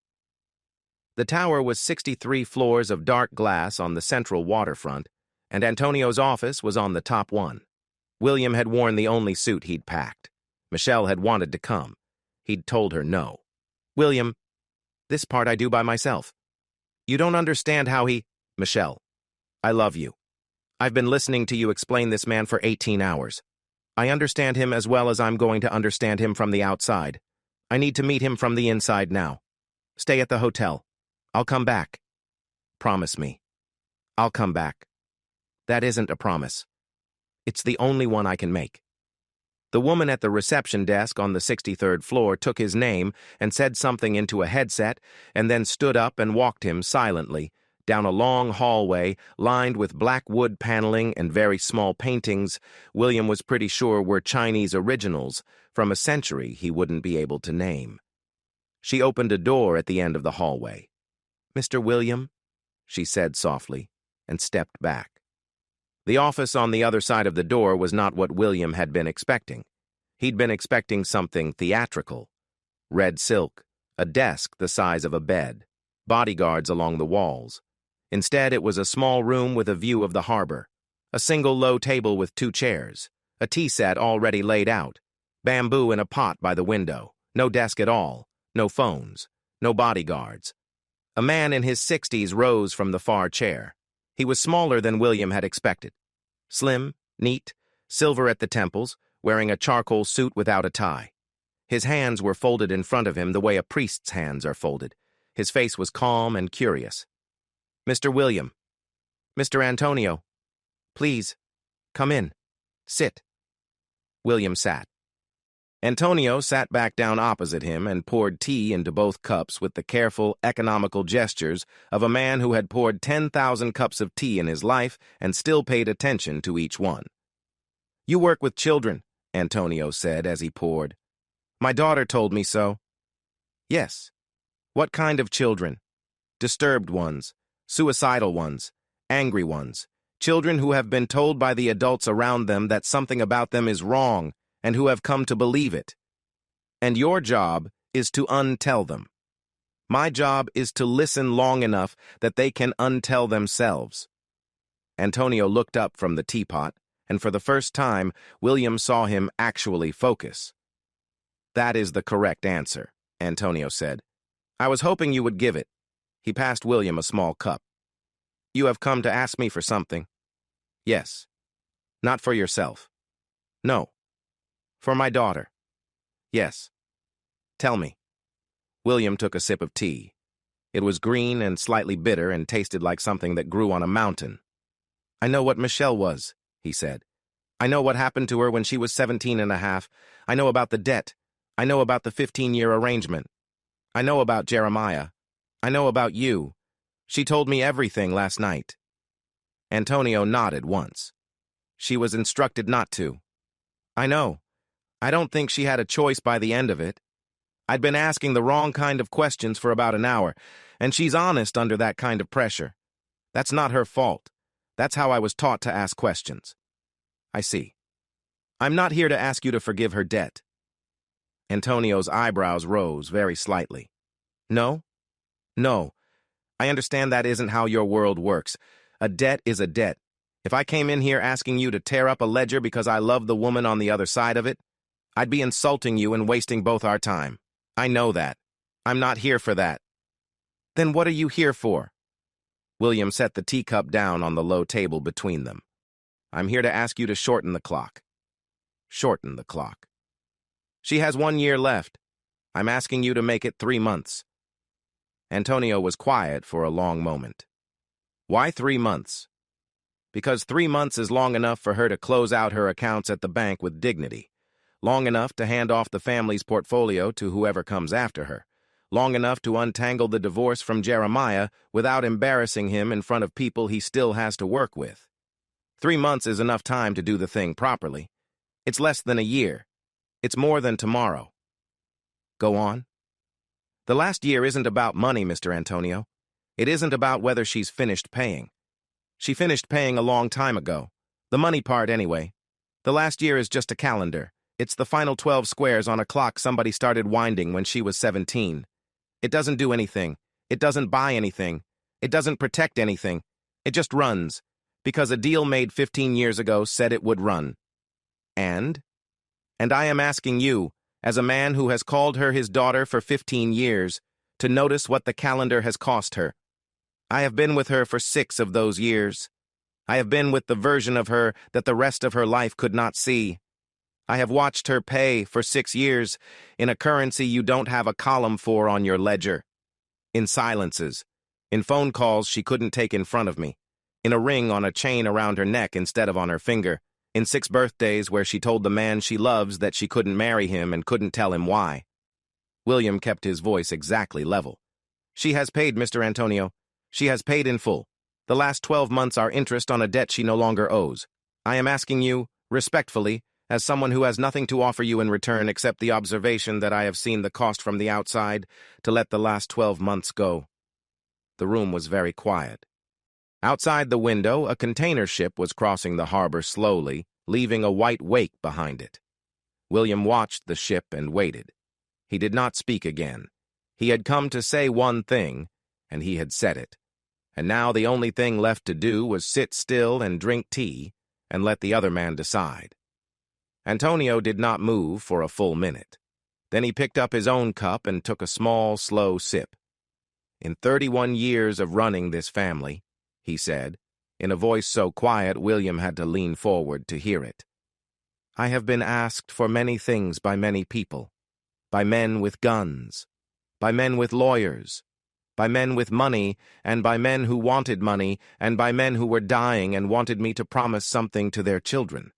The tower was 63 floors of dark glass on the central waterfront, and Antonio's office was on the top one. William had worn the only suit he'd packed. Michelle had wanted to come. He'd told her no. "William, this part I do by myself. You don't understand how he..." "Michelle, I love you. I've been listening to you explain this man for 18 hours. I understand him as well as I'm going to understand him from the outside. I need to meet him from the inside now. Stay at the hotel. I'll come back. Promise me. I'll come back." "That isn't a promise. It's the only one I can make." The woman at the reception desk on the 63rd floor took his name and said something into a headset and then stood up and walked him silently down a long hallway lined with black wood paneling and very small paintings William was pretty sure were Chinese originals from a century he wouldn't be able to name. She opened a door at the end of the hallway. "Mr. William," she said softly, and stepped back. The office on the other side of the door was not what William had been expecting. He'd been expecting something theatrical. Red silk, a desk the size of a bed, bodyguards along the walls. Instead, it was a small room with a view of the harbor, a single low table with 2 chairs, a tea set already laid out, bamboo in a pot by the window, no desk at all, no phones, no bodyguards. A man in his 60s rose from the far chair. He was smaller than William had expected. Slim, neat, silver at the temples, wearing a charcoal suit without a tie. His hands were folded in front of him the way a priest's hands are folded. His face was calm and curious. "Mr. William. Mr. Antonio. Please, come in. Sit." William sat. Antonio sat back down opposite him and poured tea into both cups with the careful, economical gestures of a man who had poured 10,000 cups of tea in his life and still paid attention to each one. "You work with children," Antonio said as he poured. "My daughter told me so." "Yes. What kind of children?" "Disturbed ones, suicidal ones, angry ones, children who have been told by the adults around them that something about them is wrong and who have come to believe it. And your job is to untell them. My job is to listen long enough that they can untell themselves." Antonio looked up from the teapot, and for the first time, William saw him actually focus. "That is the correct answer," Antonio said. "I was hoping you would give it." He passed William a small cup. "You have come to ask me for something?" "Yes." "Not for yourself?" "No." "For my daughter?" "Yes." "Tell me." William took a sip of tea. It was green and slightly bitter and tasted like something that grew on a mountain. "I know what Michelle was," he said. "I know what happened to her when she was 17 and a half. I know about the debt. I know about the 15-year arrangement. I know about Jeremiah. I know about you. She told me everything last night." Antonio nodded once. "She was instructed not to." "I know. I don't think she had a choice by the end of it. I'd been asking the wrong kind of questions for about an hour, and she's honest under that kind of pressure. That's not her fault. That's how I was taught to ask questions." "I see. I'm not here to ask you to forgive her debt." Antonio's eyebrows rose very slightly. "No? No. I understand that isn't how your world works. A debt is a debt. If I came in here asking you to tear up a ledger because I love the woman on the other side of it, I'd be insulting you and wasting both our time. I know that. I'm not here for that. Then what are you here for? William set the teacup down on the low table between them. I'm here to ask you to shorten the clock. Shorten the clock. She has 1 year left. I'm asking you to make it 3 months. Antonio was quiet for a long moment. Why 3 months? Because 3 months is long enough for her to close out her accounts at the bank with dignity, long enough to hand off the family's portfolio to whoever comes after her, long enough to untangle the divorce from Jeremiah without embarrassing him in front of people he still has to work with. 3 months is enough time to do the thing properly. It's less than a year. It's more than tomorrow. Go on. The last year isn't about money, Mr. Antonio. It isn't about whether she's finished paying. She finished paying a long time ago. The money part, anyway. The last year is just a calendar. It's the final 12 squares on a clock somebody started winding when she was 17. It doesn't do anything. It doesn't buy anything. It doesn't protect anything. It just runs, because a deal made 15 years ago said it would run. And I am asking you, as a man who has called her his daughter for 15 years, to notice what the calendar has cost her. I have been with her for 6 of those years. I have been with the version of her that the rest of her life could not see. I have watched her pay for 6 years in a currency you don't have a column for on your ledger. In silences, in phone calls she couldn't take in front of me, in a ring on a chain around her neck instead of on her finger, in 6 birthdays where she told the man she loves that she couldn't marry him and couldn't tell him why. William kept his voice exactly level. She has paid, Mr. Antonio. She has paid in full. The last 12 months are interest on a debt she no longer owes. I am asking you, respectfully, as someone who has nothing to offer you in return except the observation that I have seen the cost from the outside, to let the last 12 months go. The room was very quiet. Outside the window, a container ship was crossing the harbor slowly, leaving a white wake behind it. William watched the ship and waited. He did not speak again. He had come to say one thing, and he had said it. And now the only thing left to do was sit still and drink tea and let the other man decide. Antonio did not move for a full minute. Then he picked up his own cup and took a small, slow sip. In 31 years of running this family, he said, in a voice so quiet William had to lean forward to hear it, I have been asked for many things by many people, by men with guns, by men with lawyers, by men with money, and by men who wanted money, and by men who were dying and wanted me to promise something to their children.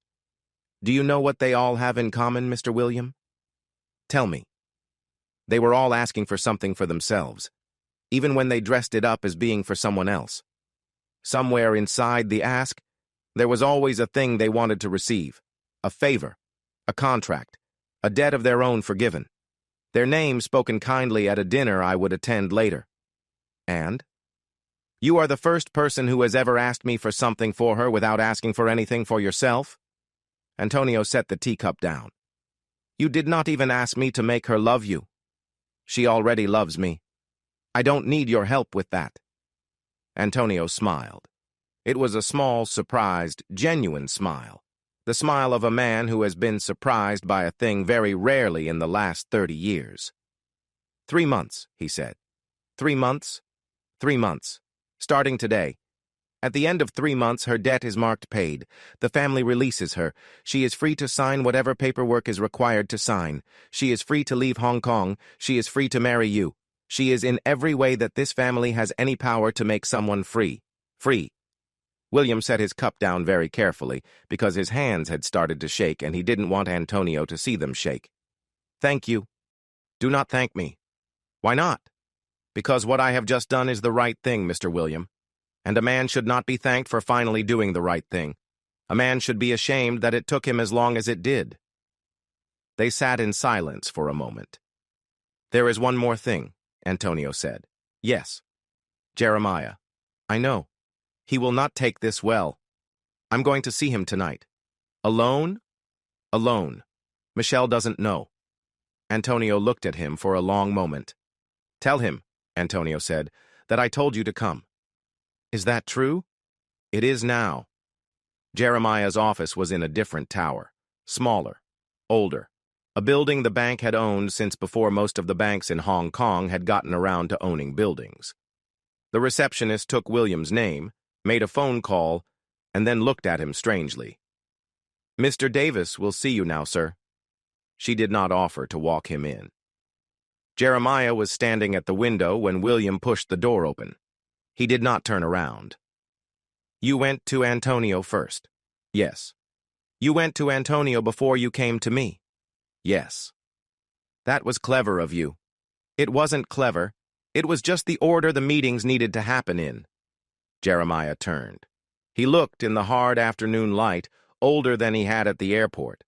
Do you know what they all have in common, Mr. William? Tell me. They were all asking for something for themselves, even when they dressed it up as being for someone else. Somewhere inside the ask, there was always a thing they wanted to receive, a favor, a contract, a debt of their own forgiven, their name spoken kindly at a dinner I would attend later. And? You are the first person who has ever asked me for something for her without asking for anything for yourself? Antonio set the teacup down. You did not even ask me to make her love you. She already loves me. I don't need your help with that. Antonio smiled. It was a small, surprised, genuine smile. The smile of a man who has been surprised by a thing very rarely in the last 30 years. 3 months, he said. 3 months? 3 months. Starting today. At the end of 3 months, her debt is marked paid. The family releases her. She is free to sign whatever paperwork is required to sign. She is free to leave Hong Kong. She is free to marry you. She is in every way that this family has any power to make someone free. Free. William set his cup down very carefully because his hands had started to shake and he didn't want Antonio to see them shake. Thank you. Do not thank me. Why not? Because what I have just done is the right thing, Mr. William. And a man should not be thanked for finally doing the right thing. A man should be ashamed that it took him as long as it did. They sat in silence for a moment. There is one more thing, Antonio said. Yes. Jeremiah. I know. He will not take this well. I'm going to see him tonight. Alone? Alone. Michelle doesn't know. Antonio looked at him for a long moment. Tell him, Antonio said, that I told you to come. Is that true? It is now. Jeremiah's office was in a different tower, smaller, older, a building the bank had owned since before most of the banks in Hong Kong had gotten around to owning buildings. The receptionist took William's name, made a phone call, and then looked at him strangely. "Mr. Davis will see you now, sir." She did not offer to walk him in. Jeremiah was standing at the window when William pushed the door open. He did not turn around. "You went to Antonio first?" "Yes." "You went to Antonio before you came to me?" "Yes." "That was clever of you." "It wasn't clever. It was just the order the meetings needed to happen in." Jeremiah turned. He looked, in the hard afternoon light, older than he had at the airport.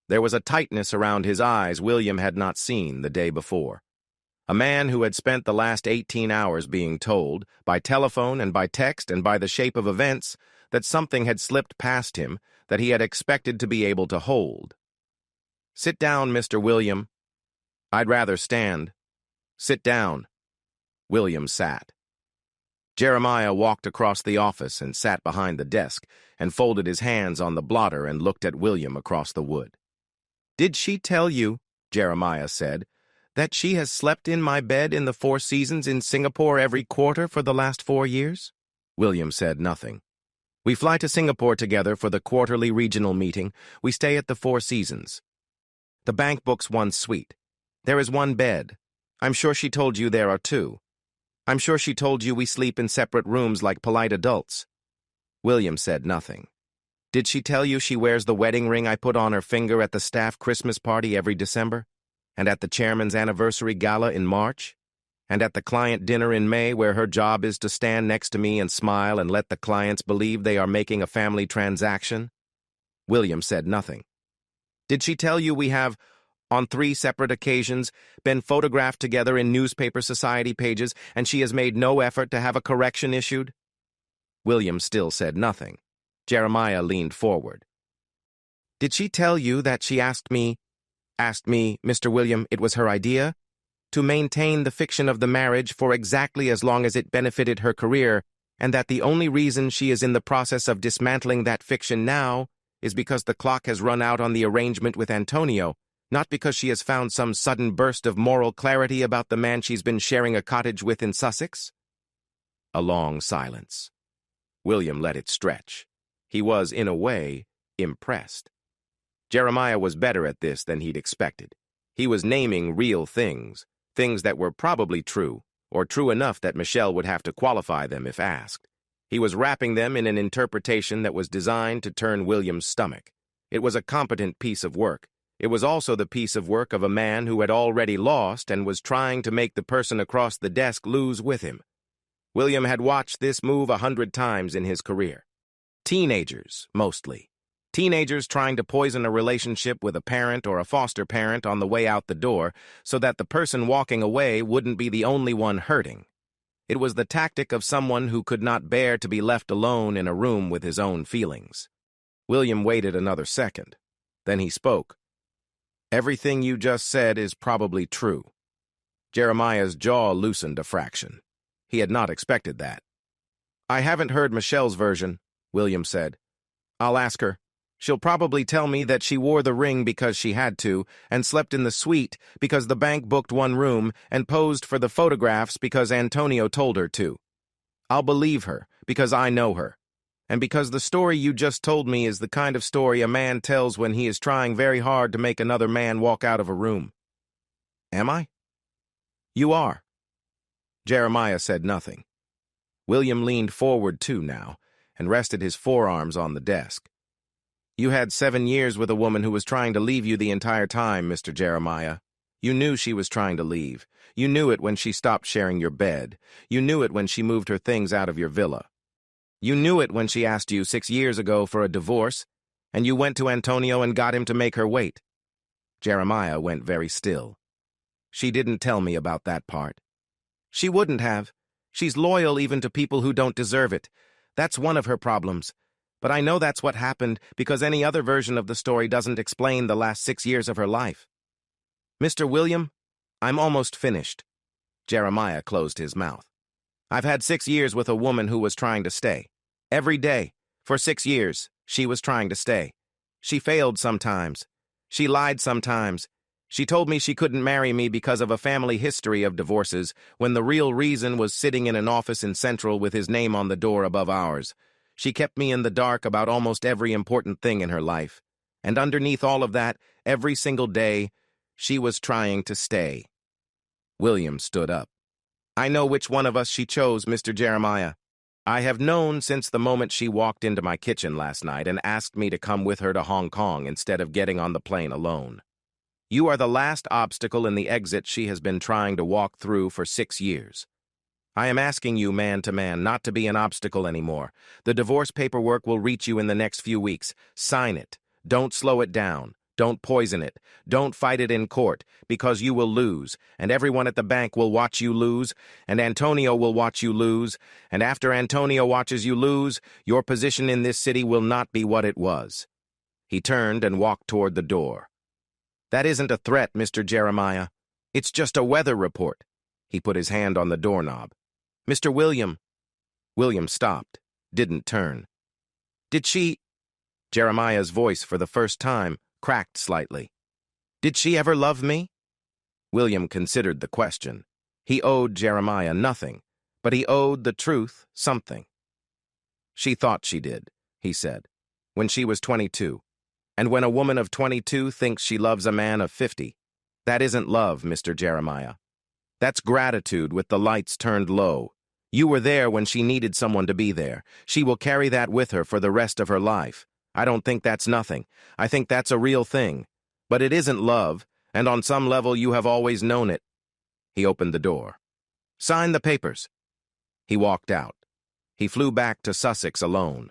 There was a tightness around his eyes William had not seen the day before. A man who had spent the last 18 hours being told, by telephone and by text and by the shape of events, that something had slipped past him that he had expected to be able to hold. "Sit down, Mr. William." "I'd rather stand." "Sit down." William sat. Jeremiah walked across the office and sat behind the desk and folded his hands on the blotter and looked at William across the wood. "Did she tell you," Jeremiah said, "that she has slept in my bed in the Four Seasons in Singapore every quarter for the last 4 years?" William said nothing. "We fly to Singapore together for the quarterly regional meeting. We stay at the Four Seasons. The bank books one suite. There is one bed. I'm sure she told you there are 2. I'm sure she told you we sleep in separate rooms like polite adults." William said nothing. "Did she tell you she wears the wedding ring I put on her finger at the staff Christmas party every December? And at the chairman's anniversary gala in March? And at the client dinner in May, where her job is to stand next to me and smile and let the clients believe they are making a family transaction?" William said nothing. "Did she tell you we have, on 3 separate occasions, been photographed together in newspaper society pages, and she has made no effort to have a correction issued?" William still said nothing. Jeremiah leaned forward. "Did she tell you that she asked me, Mr. William, it was her idea, to maintain the fiction of the marriage for exactly as long as it benefited her career, and that the only reason she is in the process of dismantling that fiction now is because the clock has run out on the arrangement with Antonio, not because she has found some sudden burst of moral clarity about the man she's been sharing a cottage with in Sussex?" A long silence. William let it stretch. He was, in a way, impressed. Jeremiah was better at this than he'd expected. He was naming real things, things that were probably true, or true enough that Michelle would have to qualify them if asked. He was wrapping them in an interpretation that was designed to turn William's stomach. It was a competent piece of work. It was also the piece of work of a man who had already lost and was trying to make the person across the desk lose with him. William had watched this move 100 times in his career. Teenagers, mostly. Teenagers trying to poison a relationship with a parent or a foster parent on the way out the door so that the person walking away wouldn't be the only one hurting. It was the tactic of someone who could not bear to be left alone in a room with his own feelings. William waited another second. Then he spoke. "Everything you just said is probably true." Jeremiah's jaw loosened a fraction. He had not expected that. "I haven't heard Michelle's version," William said. "I'll ask her. She'll probably tell me that she wore the ring because she had to, and slept in the suite because the bank booked one room, and posed for the photographs because Antonio told her to. I'll believe her because I know her, and because the story you just told me is the kind of story a man tells when he is trying very hard to make another man walk out of a room." "Am I?" "You are." Jeremiah said nothing. William leaned forward too now, and rested his forearms on the desk. "You had 7 years with a woman who was trying to leave you the entire time, Mr. Jeremiah. You knew she was trying to leave. You knew it when she stopped sharing your bed. You knew it when she moved her things out of your villa. You knew it when she asked you 6 years ago for a divorce, and you went to Antonio and got him to make her wait." Jeremiah went very still. "She didn't tell me about that part." "She wouldn't have. She's loyal even to people who don't deserve it. That's one of her problems. But I know that's what happened because any other version of the story doesn't explain the last 6 years of her life. Mr. William, I'm almost finished." Jeremiah closed his mouth. "I've had 6 years with a woman who was trying to stay. Every day, for 6 years. She was trying to stay. She failed sometimes. She lied sometimes. She told me she couldn't marry me because of a family history of divorces, when the real reason was sitting in an office in Central with his name on the door above ours. She kept me in the dark about almost every important thing in her life. And underneath all of that, every single day, she was trying to stay. William stood up. I know which one of us she chose, Mr. Jeremiah. I have known since the moment she walked into my kitchen last night and asked me to come with her to Hong Kong instead of getting on the plane alone. You are the last obstacle in the exit she has been trying to walk through for 6 years. I am asking you, man to man, not to be an obstacle anymore. The divorce paperwork will reach you in the next few weeks. Sign it. Don't slow it down. Don't poison it. Don't fight it in court, because you will lose, and everyone at the bank will watch you lose, and Antonio will watch you lose, and after Antonio watches you lose, your position in this city will not be what it was. He turned and walked toward the door. That isn't a threat, Mr. Jeremiah. It's just a weather report. He put his hand on the doorknob. Mr. William. William stopped, didn't turn. Did she... Jeremiah's voice, for the first time, cracked slightly. Did she ever love me? William considered the question. He owed Jeremiah nothing, but he owed the truth something. She thought she did, he said, when she was 22. And when a woman of 22 thinks she loves a man of 50, that isn't love, Mr. Jeremiah. That's gratitude with the lights turned low. You were there when she needed someone to be there. She will carry that with her for the rest of her life. I don't think that's nothing. I think that's a real thing. But it isn't love, and on some level you have always known it. He opened the door. Sign the papers. He walked out. He flew back to Sussex alone.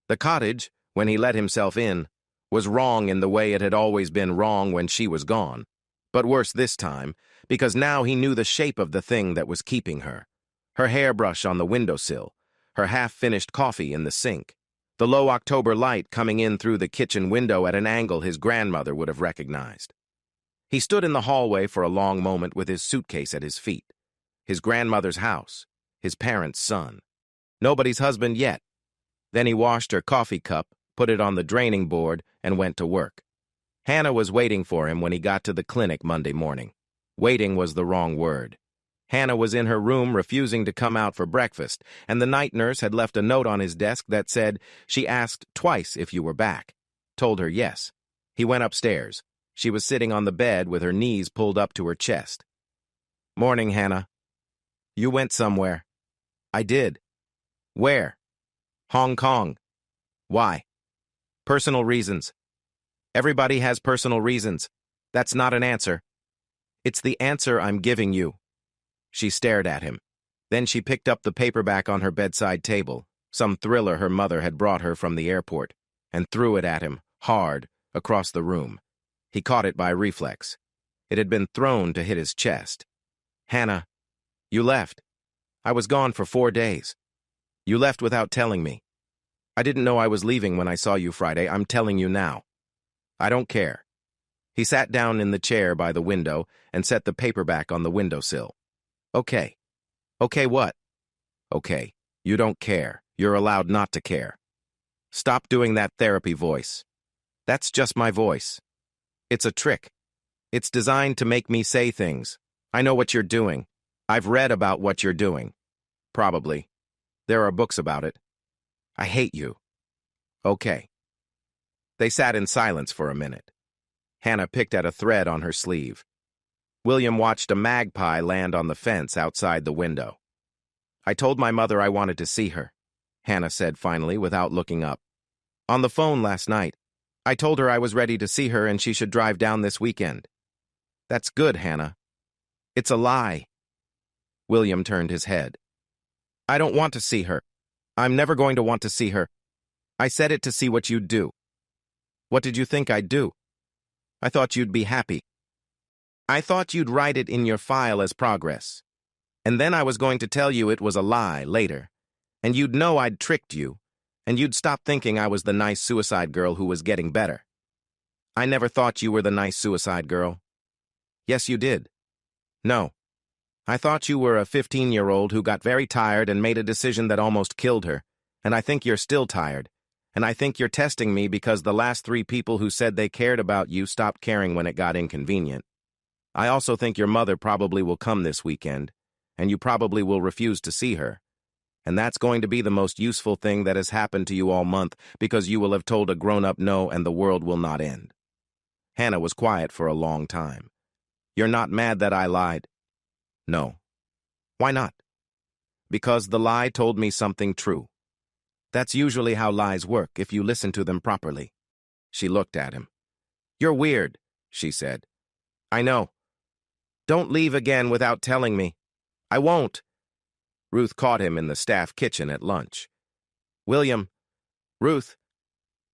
The cottage, when he let himself in, was wrong in the way it had always been wrong when she was gone. But worse this time, because now he knew the shape of the thing that was keeping her. Her hairbrush on the windowsill, her half-finished coffee in the sink, the low October light coming in through the kitchen window at an angle his grandmother would have recognized. He stood in the hallway for a long moment with his suitcase at his feet. His grandmother's house, his parents' son. Nobody's husband yet. Then he washed her coffee cup, put it on the draining board, and went to work. Hannah was waiting for him when he got to the clinic Monday morning. Waiting was the wrong word. Hannah was in her room refusing to come out for breakfast, and the night nurse had left a note on his desk that said, she asked twice if you were back. Told her yes. He went upstairs. She was sitting on the bed with her knees pulled up to her chest. Morning, Hannah. You went somewhere. I did. Where? Hong Kong. Why? Personal reasons. Everybody has personal reasons. That's not an answer. It's the answer I'm giving you. She stared at him. Then she picked up the paperback on her bedside table, some thriller her mother had brought her from the airport, and threw it at him, hard, across the room. He caught it by reflex. It had been thrown to hit his chest. Hannah, you left. I was gone for 4 days. You left without telling me. I didn't know I was leaving when I saw you Friday. I'm telling you now. I don't care. He sat down in the chair by the window and set the paperback on the windowsill. Okay. Okay what? Okay, you don't care. You're allowed not to care. Stop doing that therapy voice. That's just my voice. It's a trick. It's designed to make me say things. I know what you're doing. I've read about what you're doing. Probably. There are books about it. I hate you. Okay. They sat in silence for a minute. Hannah picked at a thread on her sleeve. William watched a magpie land on the fence outside the window. I told my mother I wanted to see her, Hannah said finally without looking up. On the phone last night, I told her I was ready to see her and she should drive down this weekend. That's good, Hannah. It's a lie. William turned his head. I don't want to see her. I'm never going to want to see her. I said it to see what you'd do. What did you think I'd do? I thought you'd be happy. I thought you'd write it in your file as progress. And then I was going to tell you it was a lie later. And you'd know I'd tricked you. And you'd stop thinking I was the nice suicide girl who was getting better. I never thought you were the nice suicide girl. Yes, you did. No. I thought you were a 15-year-old who got very tired and made a decision that almost killed her. And I think you're still tired. And I think you're testing me because the last 3 people who said they cared about you stopped caring when it got inconvenient. I also think your mother probably will come this weekend, and you probably will refuse to see her. And that's going to be the most useful thing that has happened to you all month because you will have told a grown-up no and the world will not end. Hannah was quiet for a long time. You're not mad that I lied? No. Why not? Because the lie told me something true. That's usually how lies work if you listen to them properly. She looked at him. You're weird, she said. I know. Don't leave again without telling me. I won't. Ruth caught him in the staff kitchen at lunch. William, Ruth,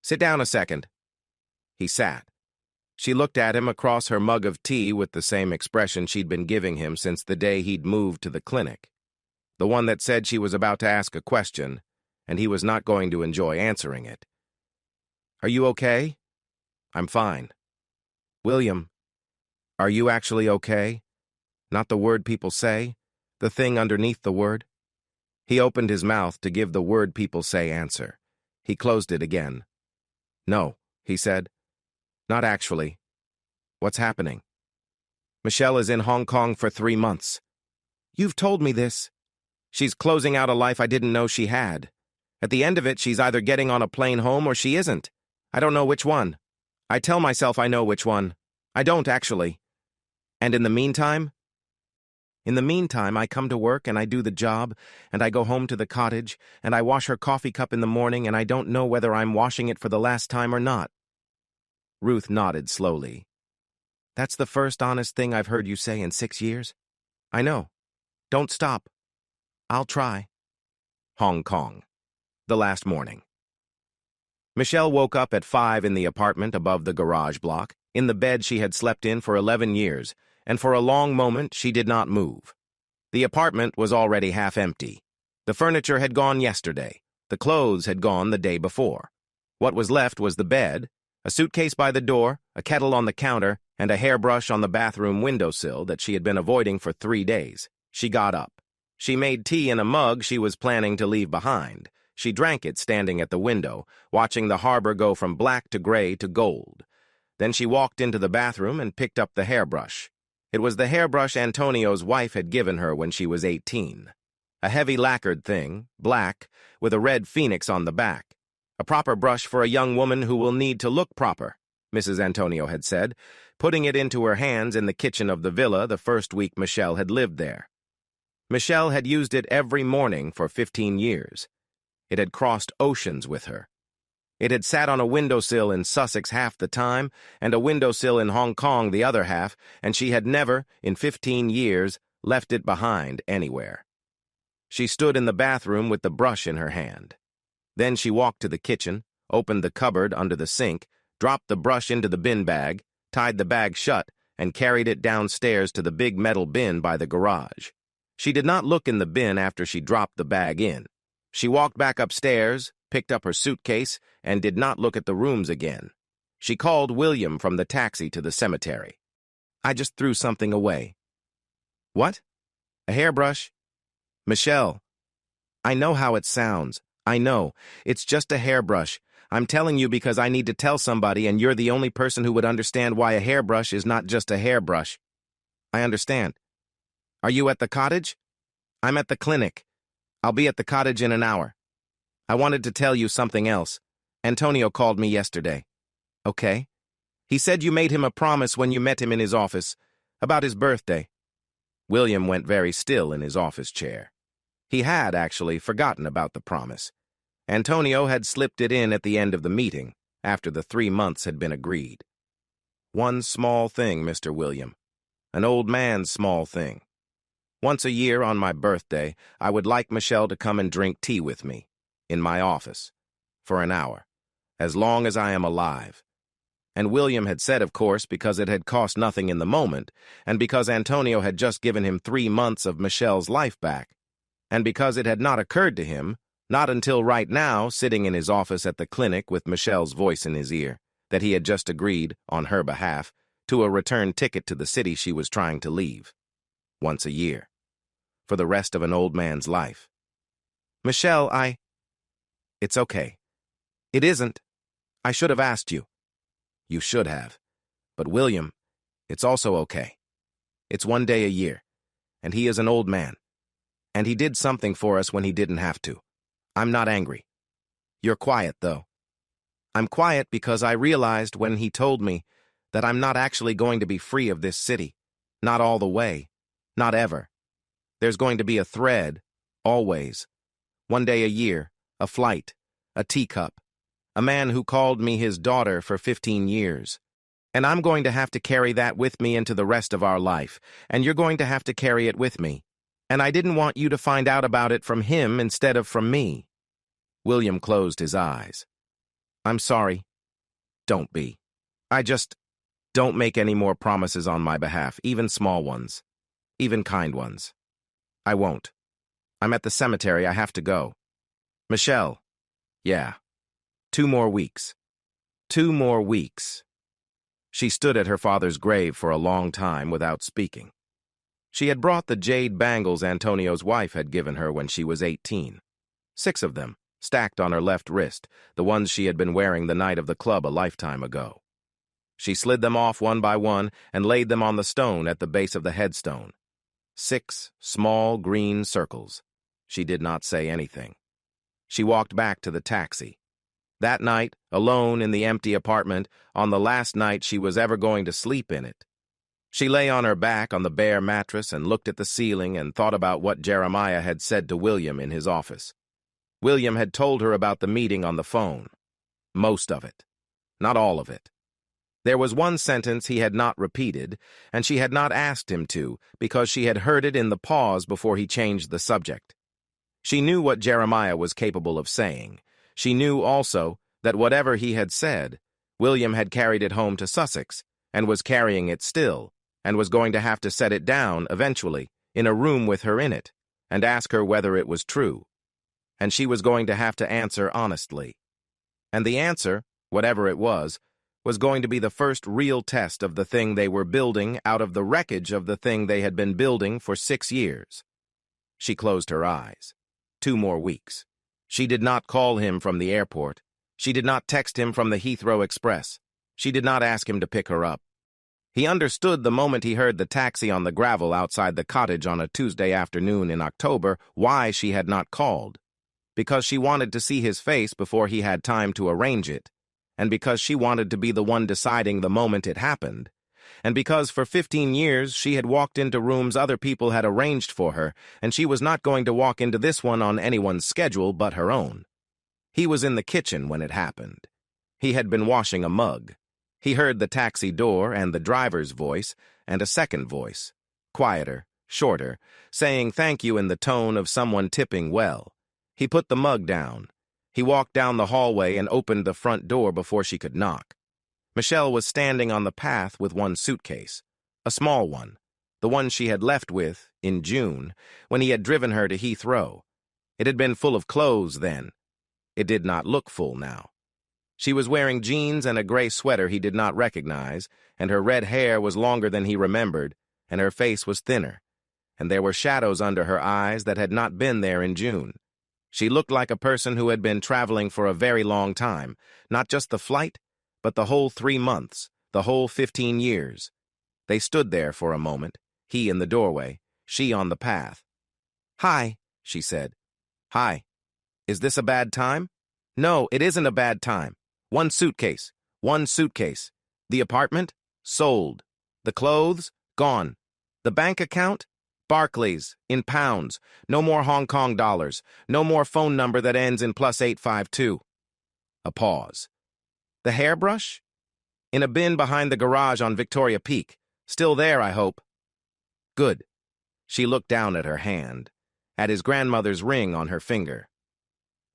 sit down a second. He sat. She looked at him across her mug of tea with the same expression she'd been giving him since the day he'd moved to the clinic. The one that said she was about to ask a question, and he was not going to enjoy answering it. Are you okay? I'm fine. William, are you actually okay? Not the word people say, the thing underneath the word? He opened his mouth to give the word people say answer. He closed it again. No, he said. Not actually. What's happening? Michelle is in Hong Kong for 3 months. You've told me this. She's closing out a life I didn't know she had. At the end of it, she's either getting on a plane home or she isn't. I don't know which one. I tell myself I know which one. I don't, actually. And in the meantime? In the meantime, I come to work and I do the job, and I go home to the cottage, and I wash her coffee cup in the morning, and I don't know whether I'm washing it for the last time or not. Ruth nodded slowly. That's the first honest thing I've heard you say in 6 years. I know. Don't stop. I'll try. Hong Kong. The last morning. Michelle woke up at 5 in the apartment above the garage block, in the bed she had slept in for 11 years, and for a long moment she did not move. The apartment was already half empty. The furniture had gone yesterday. The clothes had gone the day before. What was left was the bed, a suitcase by the door, a kettle on the counter, and a hairbrush on the bathroom windowsill that she had been avoiding for 3 days. She got up. She made tea in a mug she was planning to leave behind. She drank it standing at the window, watching the harbor go from black to gray to gold. Then she walked into the bathroom and picked up the hairbrush. It was the hairbrush Antonio's wife had given her when she was 18. A heavy lacquered thing, black, with a red phoenix on the back. A proper brush for a young woman who will need to look proper, Mrs. Antonio had said, putting it into her hands in the kitchen of the villa the first week Michelle had lived there. Michelle had used it every morning for 15 years. It had crossed oceans with her. It had sat on a windowsill in Sussex half the time, and a windowsill in Hong Kong the other half, and she had never, in 15 years, left it behind anywhere. She stood in the bathroom with the brush in her hand. Then she walked to the kitchen, opened the cupboard under the sink, dropped the brush into the bin bag, tied the bag shut, and carried it downstairs to the big metal bin by the garage. She did not look in the bin after she dropped the bag in. She walked back upstairs, picked up her suitcase, and did not look at the rooms again. She called William from the taxi to the cemetery. I just threw something away. What? A hairbrush? Michelle. I know how it sounds. I know. It's just a hairbrush. I'm telling you because I need to tell somebody, and you're the only person who would understand why a hairbrush is not just a hairbrush. I understand. Are you at the cottage? I'm at the clinic. I'll be at the cottage in an hour. I wanted to tell you something else. Antonio called me yesterday. Okay. He said you made him a promise when you met him in his office, about his birthday. William went very still in his office chair. He had, actually, forgotten about the promise. Antonio had slipped it in at the end of the meeting, after the 3 months had been agreed. One small thing, Mr. William. An old man's small thing. Once a year on my birthday, I would like Michelle to come and drink tea with me, in my office, for an hour, as long as I am alive. And William had said, of course, because it had cost nothing in the moment, and because Antonio had just given him 3 months of Michelle's life back, and because it had not occurred to him, not until right now, sitting in his office at the clinic with Michelle's voice in his ear, that he had just agreed, on her behalf, to a return ticket to the city she was trying to leave. Once a year. For the rest of an old man's life. Michelle, It's okay. It isn't. I should have asked you. You should have. But William, it's also okay. It's one day a year, and he is an old man. And he did something for us when he didn't have to. I'm not angry. You're quiet, though. I'm quiet because I realized when he told me that I'm not actually going to be free of this city. Not all the way. Not ever. There's going to be a thread, always. One day a year, a flight, a teacup, a man who called me his daughter for 15 years. And I'm going to have to carry that with me into the rest of our life, and you're going to have to carry it with me. And I didn't want you to find out about it from him instead of from me. William closed his eyes. I'm sorry. Don't be. Don't make any more promises on my behalf, even small ones, even kind ones. I won't. I'm at the cemetery. I have to go. Michelle. Yeah. 2 more weeks. 2 more weeks. She stood at her father's grave for a long time without speaking. She had brought the jade bangles Antonio's wife had given her when she was 18. 6 of them, stacked on her left wrist, the ones she had been wearing the night of the club a lifetime ago. She slid them off one by one and laid them on the stone at the base of the headstone. 6 small green circles. She did not say anything. She walked back to the taxi. That night, alone in the empty apartment, on the last night she was ever going to sleep in it. She lay on her back on the bare mattress and looked at the ceiling and thought about what Jeremiah had said to William in his office. William had told her about the meeting on the phone. Most of it. Not all of it. There was one sentence he had not repeated, and she had not asked him to, because she had heard it in the pause before he changed the subject. She knew what Jeremiah was capable of saying. She knew also that whatever he had said, William had carried it home to Sussex, and was carrying it still, and was going to have to set it down, eventually, in a room with her in it, and ask her whether it was true. And she was going to have to answer honestly. And the answer, whatever it was going to be the first real test of the thing they were building out of the wreckage of the thing they had been building for 6 years. She closed her eyes. 2 more weeks. She did not call him from the airport. She did not text him from the Heathrow Express. She did not ask him to pick her up. He understood the moment he heard the taxi on the gravel outside the cottage on a Tuesday afternoon in October why she had not called. Because she wanted to see his face before he had time to arrange it, and because she wanted to be the one deciding the moment it happened, and because for 15 years she had walked into rooms other people had arranged for her, and she was not going to walk into this one on anyone's schedule but her own. He was in the kitchen when it happened. He had been washing a mug. He heard the taxi door and the driver's voice, and a second voice, quieter, shorter, saying thank you in the tone of someone tipping well. He put the mug down. He walked down the hallway and opened the front door before she could knock. Michelle was standing on the path with one suitcase, a small one, the one she had left with, in June, when he had driven her to Heathrow. It had been full of clothes then. It did not look full now. She was wearing jeans and a gray sweater he did not recognize, and her red hair was longer than he remembered, and her face was thinner, and there were shadows under her eyes that had not been there in June. She looked like a person who had been traveling for a very long time, not just the flight, but the whole 3 months, the whole 15 years. They stood there for a moment, he in the doorway, she on the path. "Hi," she said. "Hi. Is this a bad time?" "No, it isn't a bad time. One suitcase. The apartment? Sold. The clothes? Gone. The bank account? Barclays, in pounds. No more Hong Kong dollars. No more phone number that ends in +852. A pause. The hairbrush? In a bin behind the garage on Victoria Peak. Still there, I hope. Good. She looked down at her hand, at his grandmother's ring on her finger.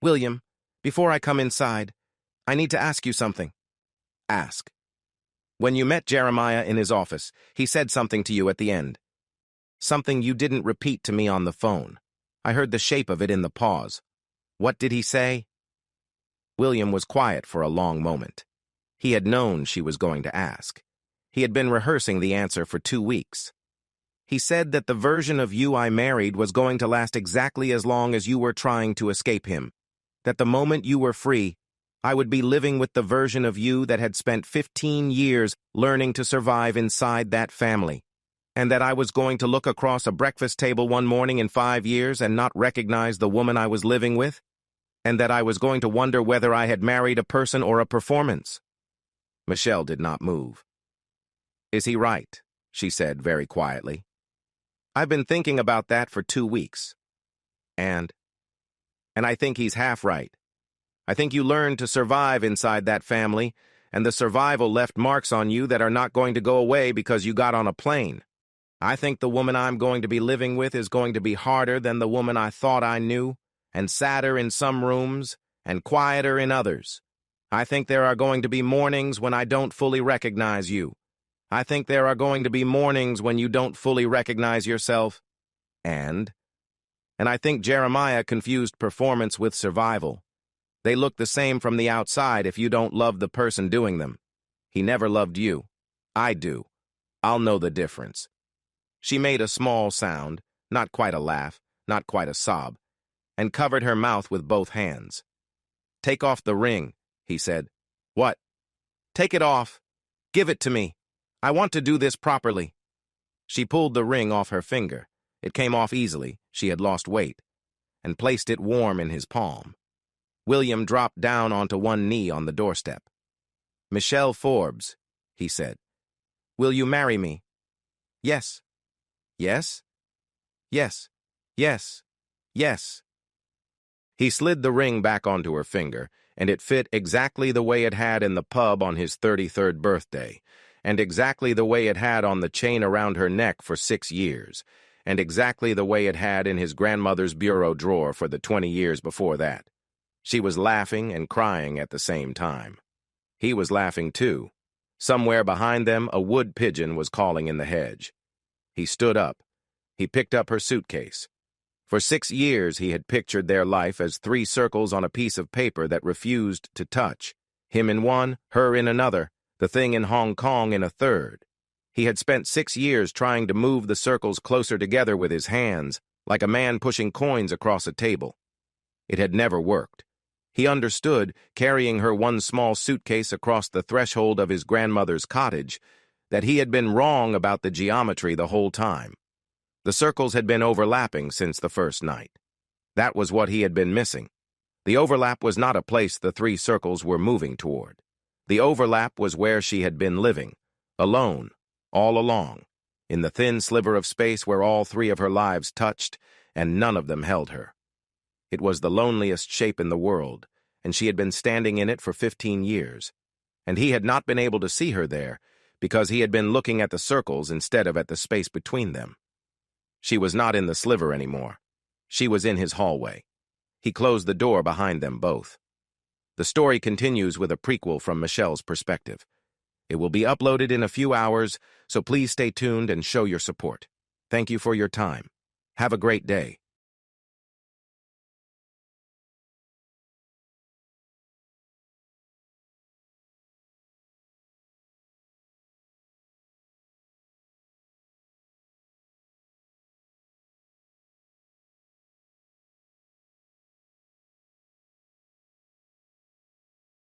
"William, before I come inside, I need to ask you something." "Ask." "When you met Jeremiah in his office, he said something to you at the end. Something you didn't repeat to me on the phone. I heard the shape of it in the pause. What did he say?" William was quiet for a long moment. He had known she was going to ask. He had been rehearsing the answer for 2 weeks. "He said that the version of you I married was going to last exactly as long as you were trying to escape him. That the moment you were free, I would be living with the version of you that had spent 15 years learning to survive inside that family, and that I was going to look across a breakfast table one morning in 5 years and not recognize the woman I was living with, and that I was going to wonder whether I had married a person or a performance. Michelle did not move. "Is he right?" she said very quietly. "I've been thinking about that for 2 weeks. And I think he's half right. I think you learned to survive inside that family, and the survival left marks on you that are not going to go away because you got on a plane. I think the woman I'm going to be living with is going to be harder than the woman I thought I knew, and sadder in some rooms, and quieter in others. I think there are going to be mornings when I don't fully recognize you. I think there are going to be mornings when you don't fully recognize yourself. And I think Jeremiah confused performance with survival. They look the same from the outside if you don't love the person doing them. He never loved you. I do. I'll know the difference." She made a small sound, not quite a laugh, not quite a sob, and covered her mouth with both hands. "Take off the ring," he said. "What?" "Take it off. Give it to me. I want to do this properly." She pulled the ring off her finger. It came off easily, she had lost weight, and placed it warm in his palm. William dropped down onto one knee on the doorstep. "Michelle Forbes," he said, "will you marry me?" "Yes." "Yes?" "Yes. Yes. Yes." He slid the ring back onto her finger, and it fit exactly the way it had in the pub on his 33rd birthday, and exactly the way it had on the chain around her neck for 6 years, and exactly the way it had in his grandmother's bureau drawer for the 20 years before that. She was laughing and crying at the same time. He was laughing too. Somewhere behind them, a wood pigeon was calling in the hedge. He stood up. He picked up her suitcase. For 6 years, he had pictured their life as 3 circles on a piece of paper that refused to touch. Him in one, her in another, the thing in Hong Kong in a third. He had spent 6 years trying to move the circles closer together with his hands, like a man pushing coins across a table. It had never worked. He understood, carrying her one small suitcase across the threshold of his grandmother's cottage, that he had been wrong about the geometry the whole time. The circles had been overlapping since the first night. That was what he had been missing. The overlap was not a place the 3 circles were moving toward. The overlap was where she had been living, alone, all along, in the thin sliver of space where all 3 of her lives touched, and none of them held her. It was the loneliest shape in the world, and she had been standing in it for 15 years, and he had not been able to see her there because he had been looking at the circles instead of at the space between them. She was not in the sliver anymore. She was in his hallway. He closed the door behind them both. The story continues with a prequel from Michelle's perspective. It will be uploaded in a few hours, so please stay tuned and show your support. Thank you for your time. Have a great day.